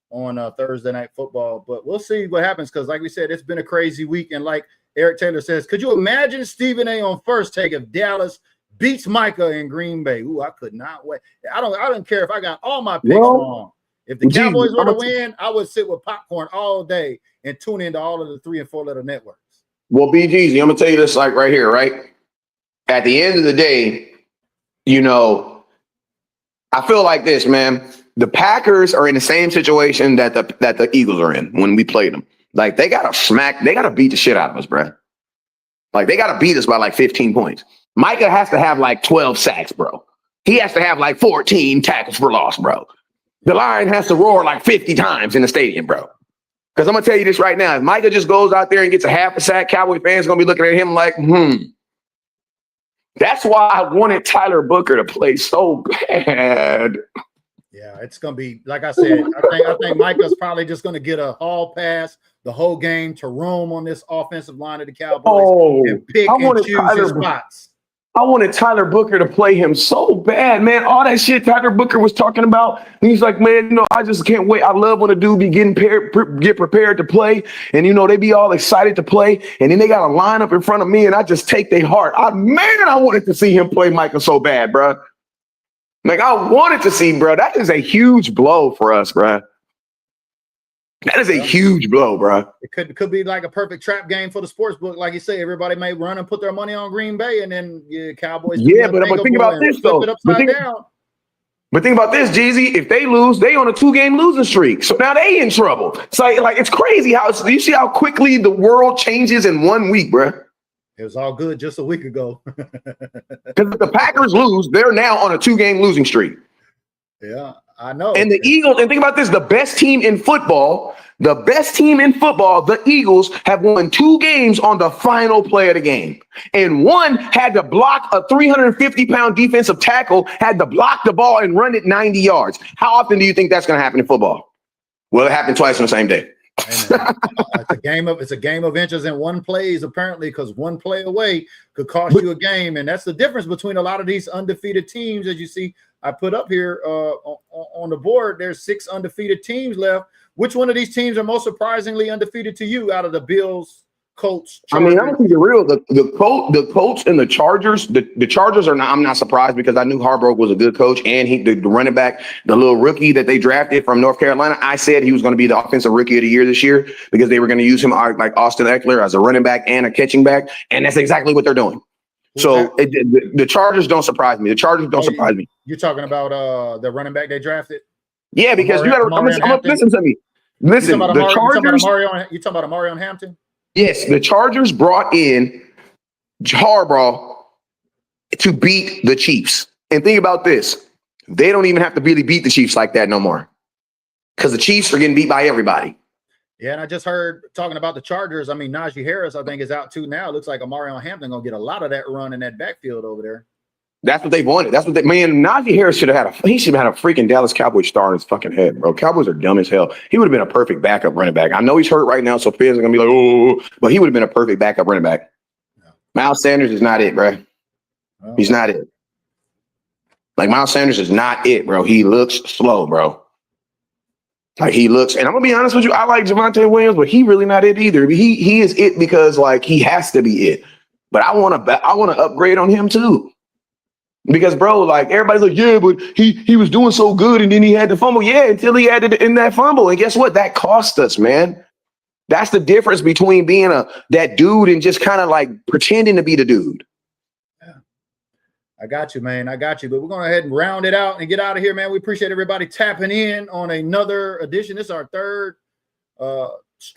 [SPEAKER 1] on Thursday Night Football. But we'll see what happens because, like we said, it's been a crazy week. And like Eric Taylor says, could you imagine Stephen A. on First Take if Dallas beats Micah in Green Bay? Ooh, I could not wait. I don't care if I got all my picks wrong. If the Cowboys were to win, I would sit with popcorn all day and tune into all of the 3 and 4 letter networks.
[SPEAKER 2] Well, BGZ, I'm gonna tell you this like right here, right? At the end of the day, you know, I feel like this, man. The Packers are in the same situation that the Eagles are in when we played them. Like they gotta beat the shit out of us, bro. Like they gotta beat us by like 15 points. Micah has to have like 12 sacks, bro. He has to have like 14 tackles for loss, bro. The line has to roar like 50 times in the stadium, bro. Because I'm going to tell you this right now. If Micah just goes out there and gets a half a sack, Cowboy fans going to be looking at him like, That's why I wanted Tyler Booker to play so bad.
[SPEAKER 1] Yeah, it's going to be, like I said, I think Micah's probably just going to get a hall pass the whole game to roam on this offensive line of the Cowboys and pick and choose his spots.
[SPEAKER 2] I wanted Tyler Booker to play him so bad, man. All that shit Tyler Booker was talking about. He's like, man, you know, I just can't wait. I love when a dude be get prepared to play. And, you know, they be all excited to play. And then they got a lineup in front of me and I just take their heart. I wanted to see him play Michael so bad, bro. Like, I wanted to see, bro. That is a huge blow for us, bro. That is a huge blow, bro.
[SPEAKER 1] It could be like a perfect trap game for the sports book. Like you say, everybody may run and put their money on Green Bay, and then Cowboys.
[SPEAKER 2] Yeah, but think about this though. But think about this, Jeezy. If they lose, they on a 2-game losing streak. So now they in trouble. It's like it's crazy how you see how quickly the world changes in 1 week, bro.
[SPEAKER 1] It was all good just a week ago.
[SPEAKER 2] Because if the Packers lose, they're now on a 2-game losing streak.
[SPEAKER 1] Yeah, I know.
[SPEAKER 2] And the Eagles, and think about this, the best team in football, the Eagles have won 2 games on the final play of the game. And one had to block a 350-pound defensive tackle, had to block the ball and run it 90 yards. How often do you think that's going to happen in football? Well, it happened twice on the same day.
[SPEAKER 1] It's a game of inches and one plays, apparently, because one play away could cost you a game. And that's the difference between a lot of these undefeated teams. As you see, I put up here on the board, there's 6 undefeated teams left. Which one of these teams are most surprisingly undefeated to you out of the Bills, Colts, Chargers?
[SPEAKER 2] I mean, I'm gonna keep it real. The Colts and the Chargers. The Chargers are not. I'm not surprised because I knew Harbaugh was a good coach, and the running back, the little rookie that they drafted from North Carolina. I said he was going to be the offensive rookie of the year this year because they were going to use him like Austin Eckler as a running back and a catching back, and that's exactly what they're doing. So the Chargers don't surprise me. The Chargers don't surprise me.
[SPEAKER 1] You're talking about the running back they drafted?
[SPEAKER 2] Yeah, because you got to listen to me. Listen, the Chargers.
[SPEAKER 1] You talking about Mario Hampton?
[SPEAKER 2] Yes, the Chargers brought in Harbaugh to beat the Chiefs. And think about this. They don't even have to really beat the Chiefs like that no more. Because the Chiefs are getting beat by everybody.
[SPEAKER 1] Yeah, and I just heard talking about the Chargers. I mean, Najee Harris, I think, is out too now. It looks like Mario Hampton going to get a lot of that run in that backfield over there.
[SPEAKER 2] That's what they wanted. Najee Harris should have had a freaking Dallas Cowboys star in his fucking head, bro. Cowboys are dumb as hell. He would have been a perfect backup running back. I know he's hurt right now, so fans are gonna be like, oh, but he would have been a perfect backup running back. Yeah. Miles Sanders is not it, bro. Oh. He's not it. Like Miles Sanders is not it, bro. He looks slow, bro. Like he looks, and I'm gonna be honest with you, I like Javonte Williams, but he really not it either. He is it because like he has to be it. But I want to upgrade on him too. Because, bro, like everybody's like, yeah, but he was doing so good and then he had to fumble. Yeah, until he added in that fumble. And guess what? That cost us, man. That's the difference between being that dude and just kind of like pretending to be the dude.
[SPEAKER 1] Yeah. I got you, man. I got you. But we're going to go ahead and round it out and get out of here, man. We appreciate everybody tapping in on another edition. This is our third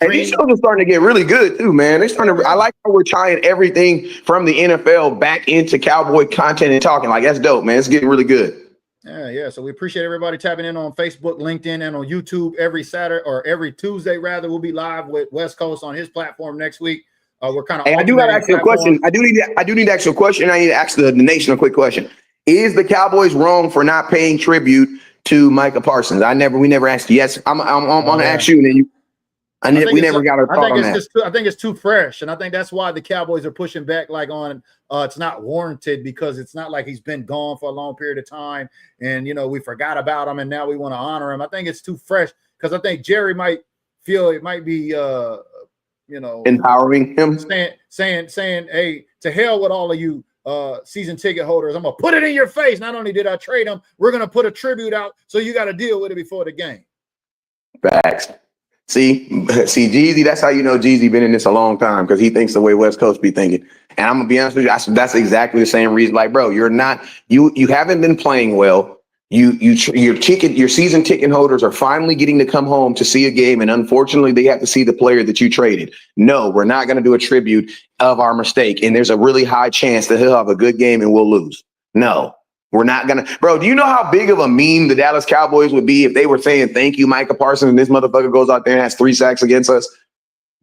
[SPEAKER 2] and these shows are starting to get really good too, man. I like how we're tying everything from the NFL back into Cowboy content and talking. Like that's dope, man. It's getting really good.
[SPEAKER 1] Yeah. So we appreciate everybody tapping in on Facebook, LinkedIn, and on YouTube every Saturday or every Tuesday. Rather, we'll be live with West Coast on his platform next week. We're kind of.
[SPEAKER 2] Hey, I do got to ask you a question. I do need to ask you a question. I need to ask the nation a quick question. Is the Cowboys wrong for not paying tribute to Micah Parsons? We never asked you. Yes, I'm going to ask you, and then you. We never got a thought on that.
[SPEAKER 1] I think it's too fresh, and I think that's why the Cowboys are pushing back like on it's not warranted, because it's not like he's been gone for a long period of time, and we forgot about him and now we want to honor him. I think it's too fresh, because I think Jerry might feel it might be
[SPEAKER 2] empowering him,
[SPEAKER 1] saying, hey, to hell with all of you season ticket holders. I'm gonna put it in your face. Not only did I trade him, we're gonna put a tribute out, so you got to deal with it before the game.
[SPEAKER 2] Facts. See, Jeezy, that's how you know Jeezy been in this a long time, because he thinks the way West Coast be thinking. And I'm gonna be honest with you, that's exactly the same reason. Like, bro, you haven't been playing well. Your season ticket holders are finally getting to come home to see a game, and unfortunately, they have to see the player that you traded. No, we're not gonna do a tribute of our mistake, and there's a really high chance that he'll have a good game and we'll lose. No. We're not gonna, bro. Do you know how big of a meme the Dallas Cowboys would be if they were saying thank you, Micah Parsons, and this motherfucker goes out there and has 3 sacks against us?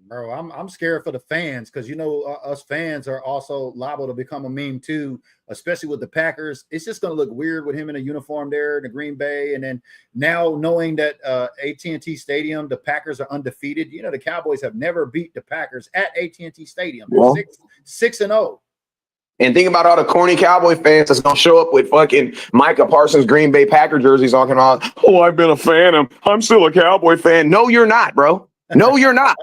[SPEAKER 1] Bro, I'm scared for the fans, because us fans are also liable to become a meme too, especially with the Packers. It's just gonna look weird with him in a uniform there in the Green Bay, and then now knowing that AT&T Stadium, the Packers are undefeated. The Cowboys have never beat the Packers at AT&T Stadium. They're 6-0.
[SPEAKER 2] And think about all the corny Cowboy fans that's gonna show up with fucking Micah Parsons Green Bay Packer jerseys talking about, oh, I've been a fan and I'm still a Cowboy fan. No, you're not, bro. No, you're not.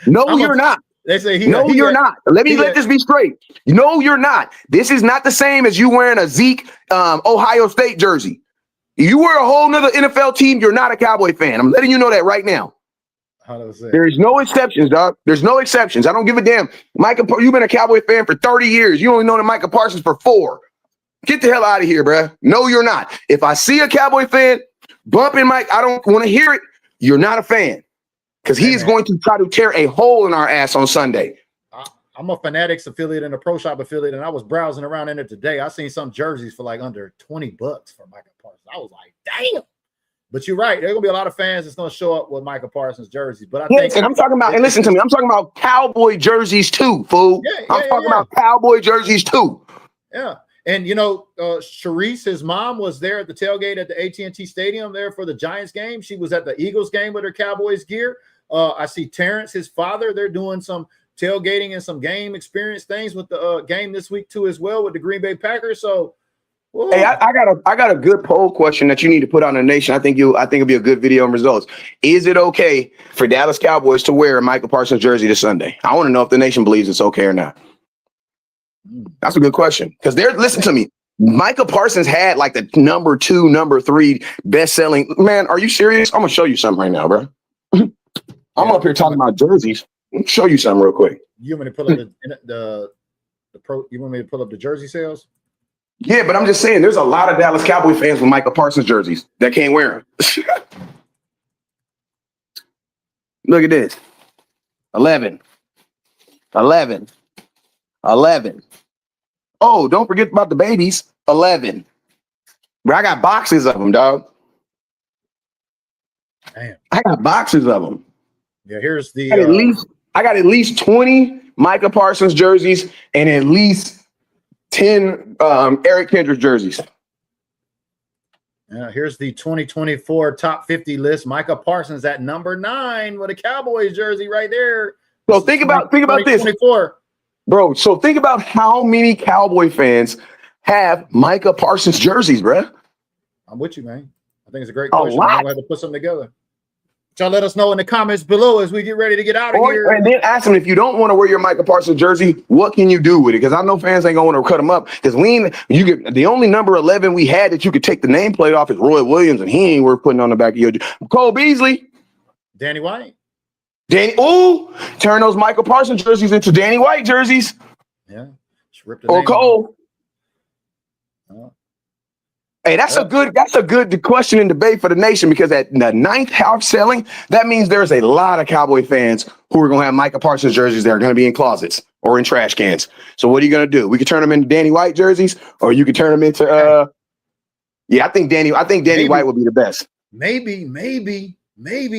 [SPEAKER 2] No, you're not.
[SPEAKER 1] They say
[SPEAKER 2] you're not. Let this be straight. No, you're not. This is not the same as you wearing a Zeke Ohio State jersey. You wear a whole nother NFL team, you're not a Cowboy fan. I'm letting you know that right now. There is no exceptions, dog. There's no exceptions. I don't give a damn. Micah, you've been a Cowboy fan for 30 years. You only know the Micah Parsons for 4. Get the hell out of here, bro. No, you're not. If I see a Cowboy fan bumping Mike, I don't want to hear it. You're not a fan, because he is going to try to tear a hole in our ass on Sunday.
[SPEAKER 1] I'm a Fanatics affiliate and a Pro Shop affiliate, and I was browsing around in it today. I seen some jerseys for like under $20 for Micah Parsons. I was like, damn. But you're right. There are gonna be a lot of fans that's gonna show up with Micah Parsons jerseys. But I think,
[SPEAKER 2] and I'm talking about, and listen to me, I'm talking about Cowboy jerseys too, fool. I'm talking about Cowboy jerseys too.
[SPEAKER 1] Yeah. And Sharice, his mom, was there at the tailgate at the AT&T Stadium there for the Giants game. She was at the Eagles game with her Cowboys gear. I see Terrence, his father, they're doing some tailgating and some game experience things with the game this week too as well with the Green Bay Packers. So. Whoa. Hey,
[SPEAKER 2] I got a good poll question that you need to put on the nation. I think it'll be a good video and results. Is it okay for Dallas Cowboys to wear a Micah Parsons jersey this Sunday? I want to know if the nation believes it's okay or not. That's a good question, because listen to me. Micah Parsons had like the number 2, number 3 best-selling. Man, are you serious? I'm gonna show you something right now, bro. I'm up here talking about jerseys. Let me show you something real quick.
[SPEAKER 1] You want me to pull up You want me to pull up the jersey sales?
[SPEAKER 2] Yeah, but I'm just saying, there's a lot of Dallas Cowboy fans with Micah Parsons jerseys that can't wear them. Look at this. 11. Oh, don't forget about the babies. 11. Bro, I got boxes of them, dog.
[SPEAKER 1] Damn.
[SPEAKER 2] I got boxes of them.
[SPEAKER 1] Yeah, here's the.
[SPEAKER 2] I got at least 20 Micah Parsons jerseys and at least 10 Eric Kendricks jerseys.
[SPEAKER 1] Here's the 2024 top 50 list. Micah Parsons at number 9 with a Cowboys jersey right there.
[SPEAKER 2] So think about this, bro. So think about how many Cowboy fans have Micah Parsons jerseys, bro.
[SPEAKER 1] I'm with you, man. I think it's a great question. I'm gonna have to put something together. Y'all let us know in the comments below as we get ready to get out of here.
[SPEAKER 2] And then ask them, if you don't want to wear your Micah Parsons jersey, what can you do with it? Because I know fans ain't gonna want to cut them up. Because the only number 11 we had that you could take the nameplate off is Roy Williams, and he ain't worth putting on the back of your. Cole Beasley,
[SPEAKER 1] Danny White,
[SPEAKER 2] turn those Micah Parsons jerseys into Danny White jerseys.
[SPEAKER 1] Yeah,
[SPEAKER 2] or Cole. Hey, that's a good question and debate for the nation, because at the 9th half selling, that means there's a lot of Cowboy fans who are going to have Micah Parsons jerseys that are going to be in closets or in trash cans. So what are you going to do? We could turn them into Danny White jerseys, or you could turn them into I think Danny White would be the best.
[SPEAKER 1] Maybe,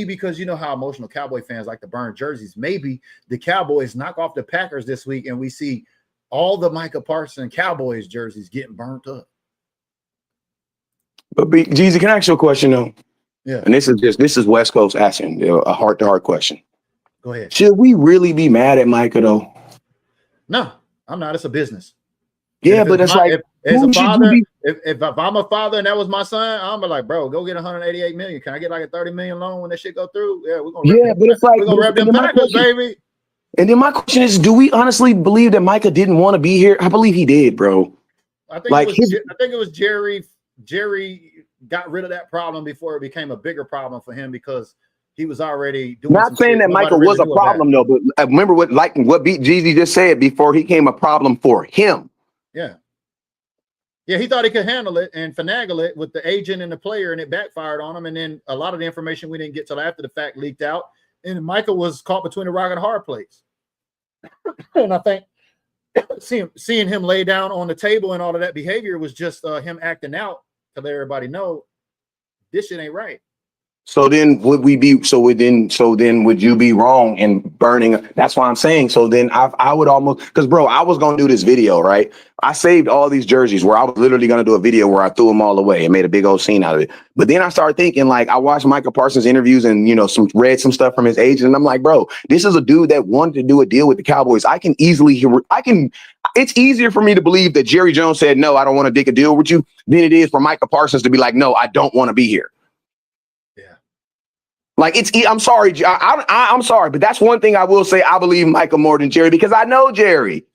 [SPEAKER 1] because you know how emotional Cowboy fans like to burn jerseys. Maybe the Cowboys knock off the Packers this week and we see all the Micah Parsons Cowboys jerseys getting burnt up.
[SPEAKER 2] But Jeezy, can I ask you a question though?
[SPEAKER 1] Yeah.
[SPEAKER 2] And this is West Coast asking a heart-to-heart question.
[SPEAKER 1] Go ahead.
[SPEAKER 2] Should we really be mad at Micah though?
[SPEAKER 1] No, I'm not. It's a business.
[SPEAKER 2] Yeah, but it's like,
[SPEAKER 1] if as a
[SPEAKER 2] who should you
[SPEAKER 1] father,
[SPEAKER 2] be?
[SPEAKER 1] if I'm a father and that was my son, I'm like, bro, go get 188 million. Can I get like a 30 million loan when that shit go through? Yeah, we're gonna
[SPEAKER 2] Yeah, but it's like,
[SPEAKER 1] we're gonna rep them Packers, baby.
[SPEAKER 2] And then my question is, do we honestly believe that Micah didn't want to be here? I believe he did, bro.
[SPEAKER 1] I think it was Jerry. Jerry got rid of that problem before it became a bigger problem for him because he was already doing.
[SPEAKER 2] Not saying that Micah was a problem though, but I remember what Beat Jeezy just said before he came a problem for him.
[SPEAKER 1] Yeah. Yeah, he thought he could handle it and finagle it with the agent and the player, and it backfired on him. And then a lot of the information we didn't get till after the fact leaked out, and Michael was caught between a rock and a hard place. And I think seeing him lay down on the table and all of that behavior was just him acting out to let everybody know this shit ain't right.
[SPEAKER 2] So then would we be so then would you be wrong in burning? That's why I'm saying. So then I would almost, because bro, I was gonna do this video, right? I saved all these jerseys where I was literally gonna do a video where I threw them all away and made a big old scene out of it. But then I started thinking, like, I watched Micah Parsons interviews and read some stuff from his agent, and I'm like, bro, this is a dude that wanted to do a deal with the Cowboys. It's easier for me to believe that Jerry Jones said, no, I don't want to dig a deal with you, than it is for Micah Parsons to be like, no, I don't want to be here. Like, I'm sorry, I'm sorry, but that's one thing I will say. I believe Micah more than Jerry because I know Jerry.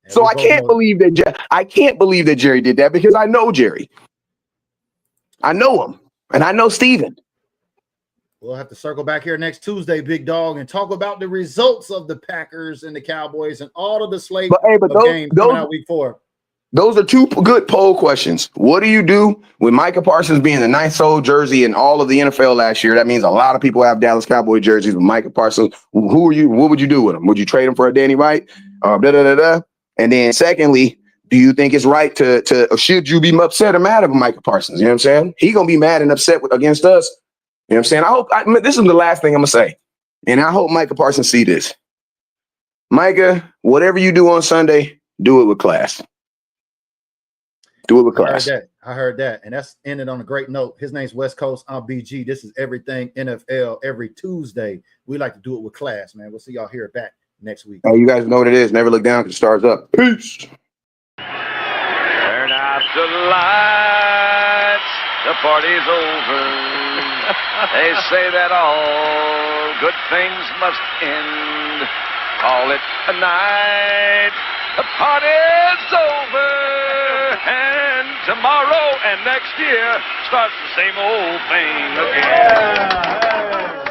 [SPEAKER 2] So I can't believe that Jerry did that because I know Jerry. I know him, and I know Steven.
[SPEAKER 1] We'll have to circle back here next Tuesday, big dog, and talk about the results of the Packers and the Cowboys and all of the slate of games coming out week 4.
[SPEAKER 2] Those are two good poll questions. What do you do with Micah Parsons being the 9th sold jersey in all of the NFL last year? That means a lot of people have Dallas Cowboy jerseys with Micah Parsons. Who are you? What would you do with him? Would you trade him for a Danny Wright? And then secondly, do you think it's right to should you be upset or mad at Micah Parsons? You know what I'm saying? He's going to be mad and upset against us. You know what I'm saying? This is the last thing I'm going to say. And I hope Micah Parsons see this. Micah, whatever you do on Sunday, do it with class. Do it with class.
[SPEAKER 1] I heard that. And that's ended on a great note. His name's West Coast. I'm BG. This is Everything NFL every Tuesday. We like to do it with class, man. We'll see y'all here back next week.
[SPEAKER 2] Oh, you guys know what it is. Never look down because the star's up. Peace.
[SPEAKER 5] Turn out the lights. The party's over. They say that all good things must end. Call it a night. The party's over. And tomorrow and next year starts the same old thing again.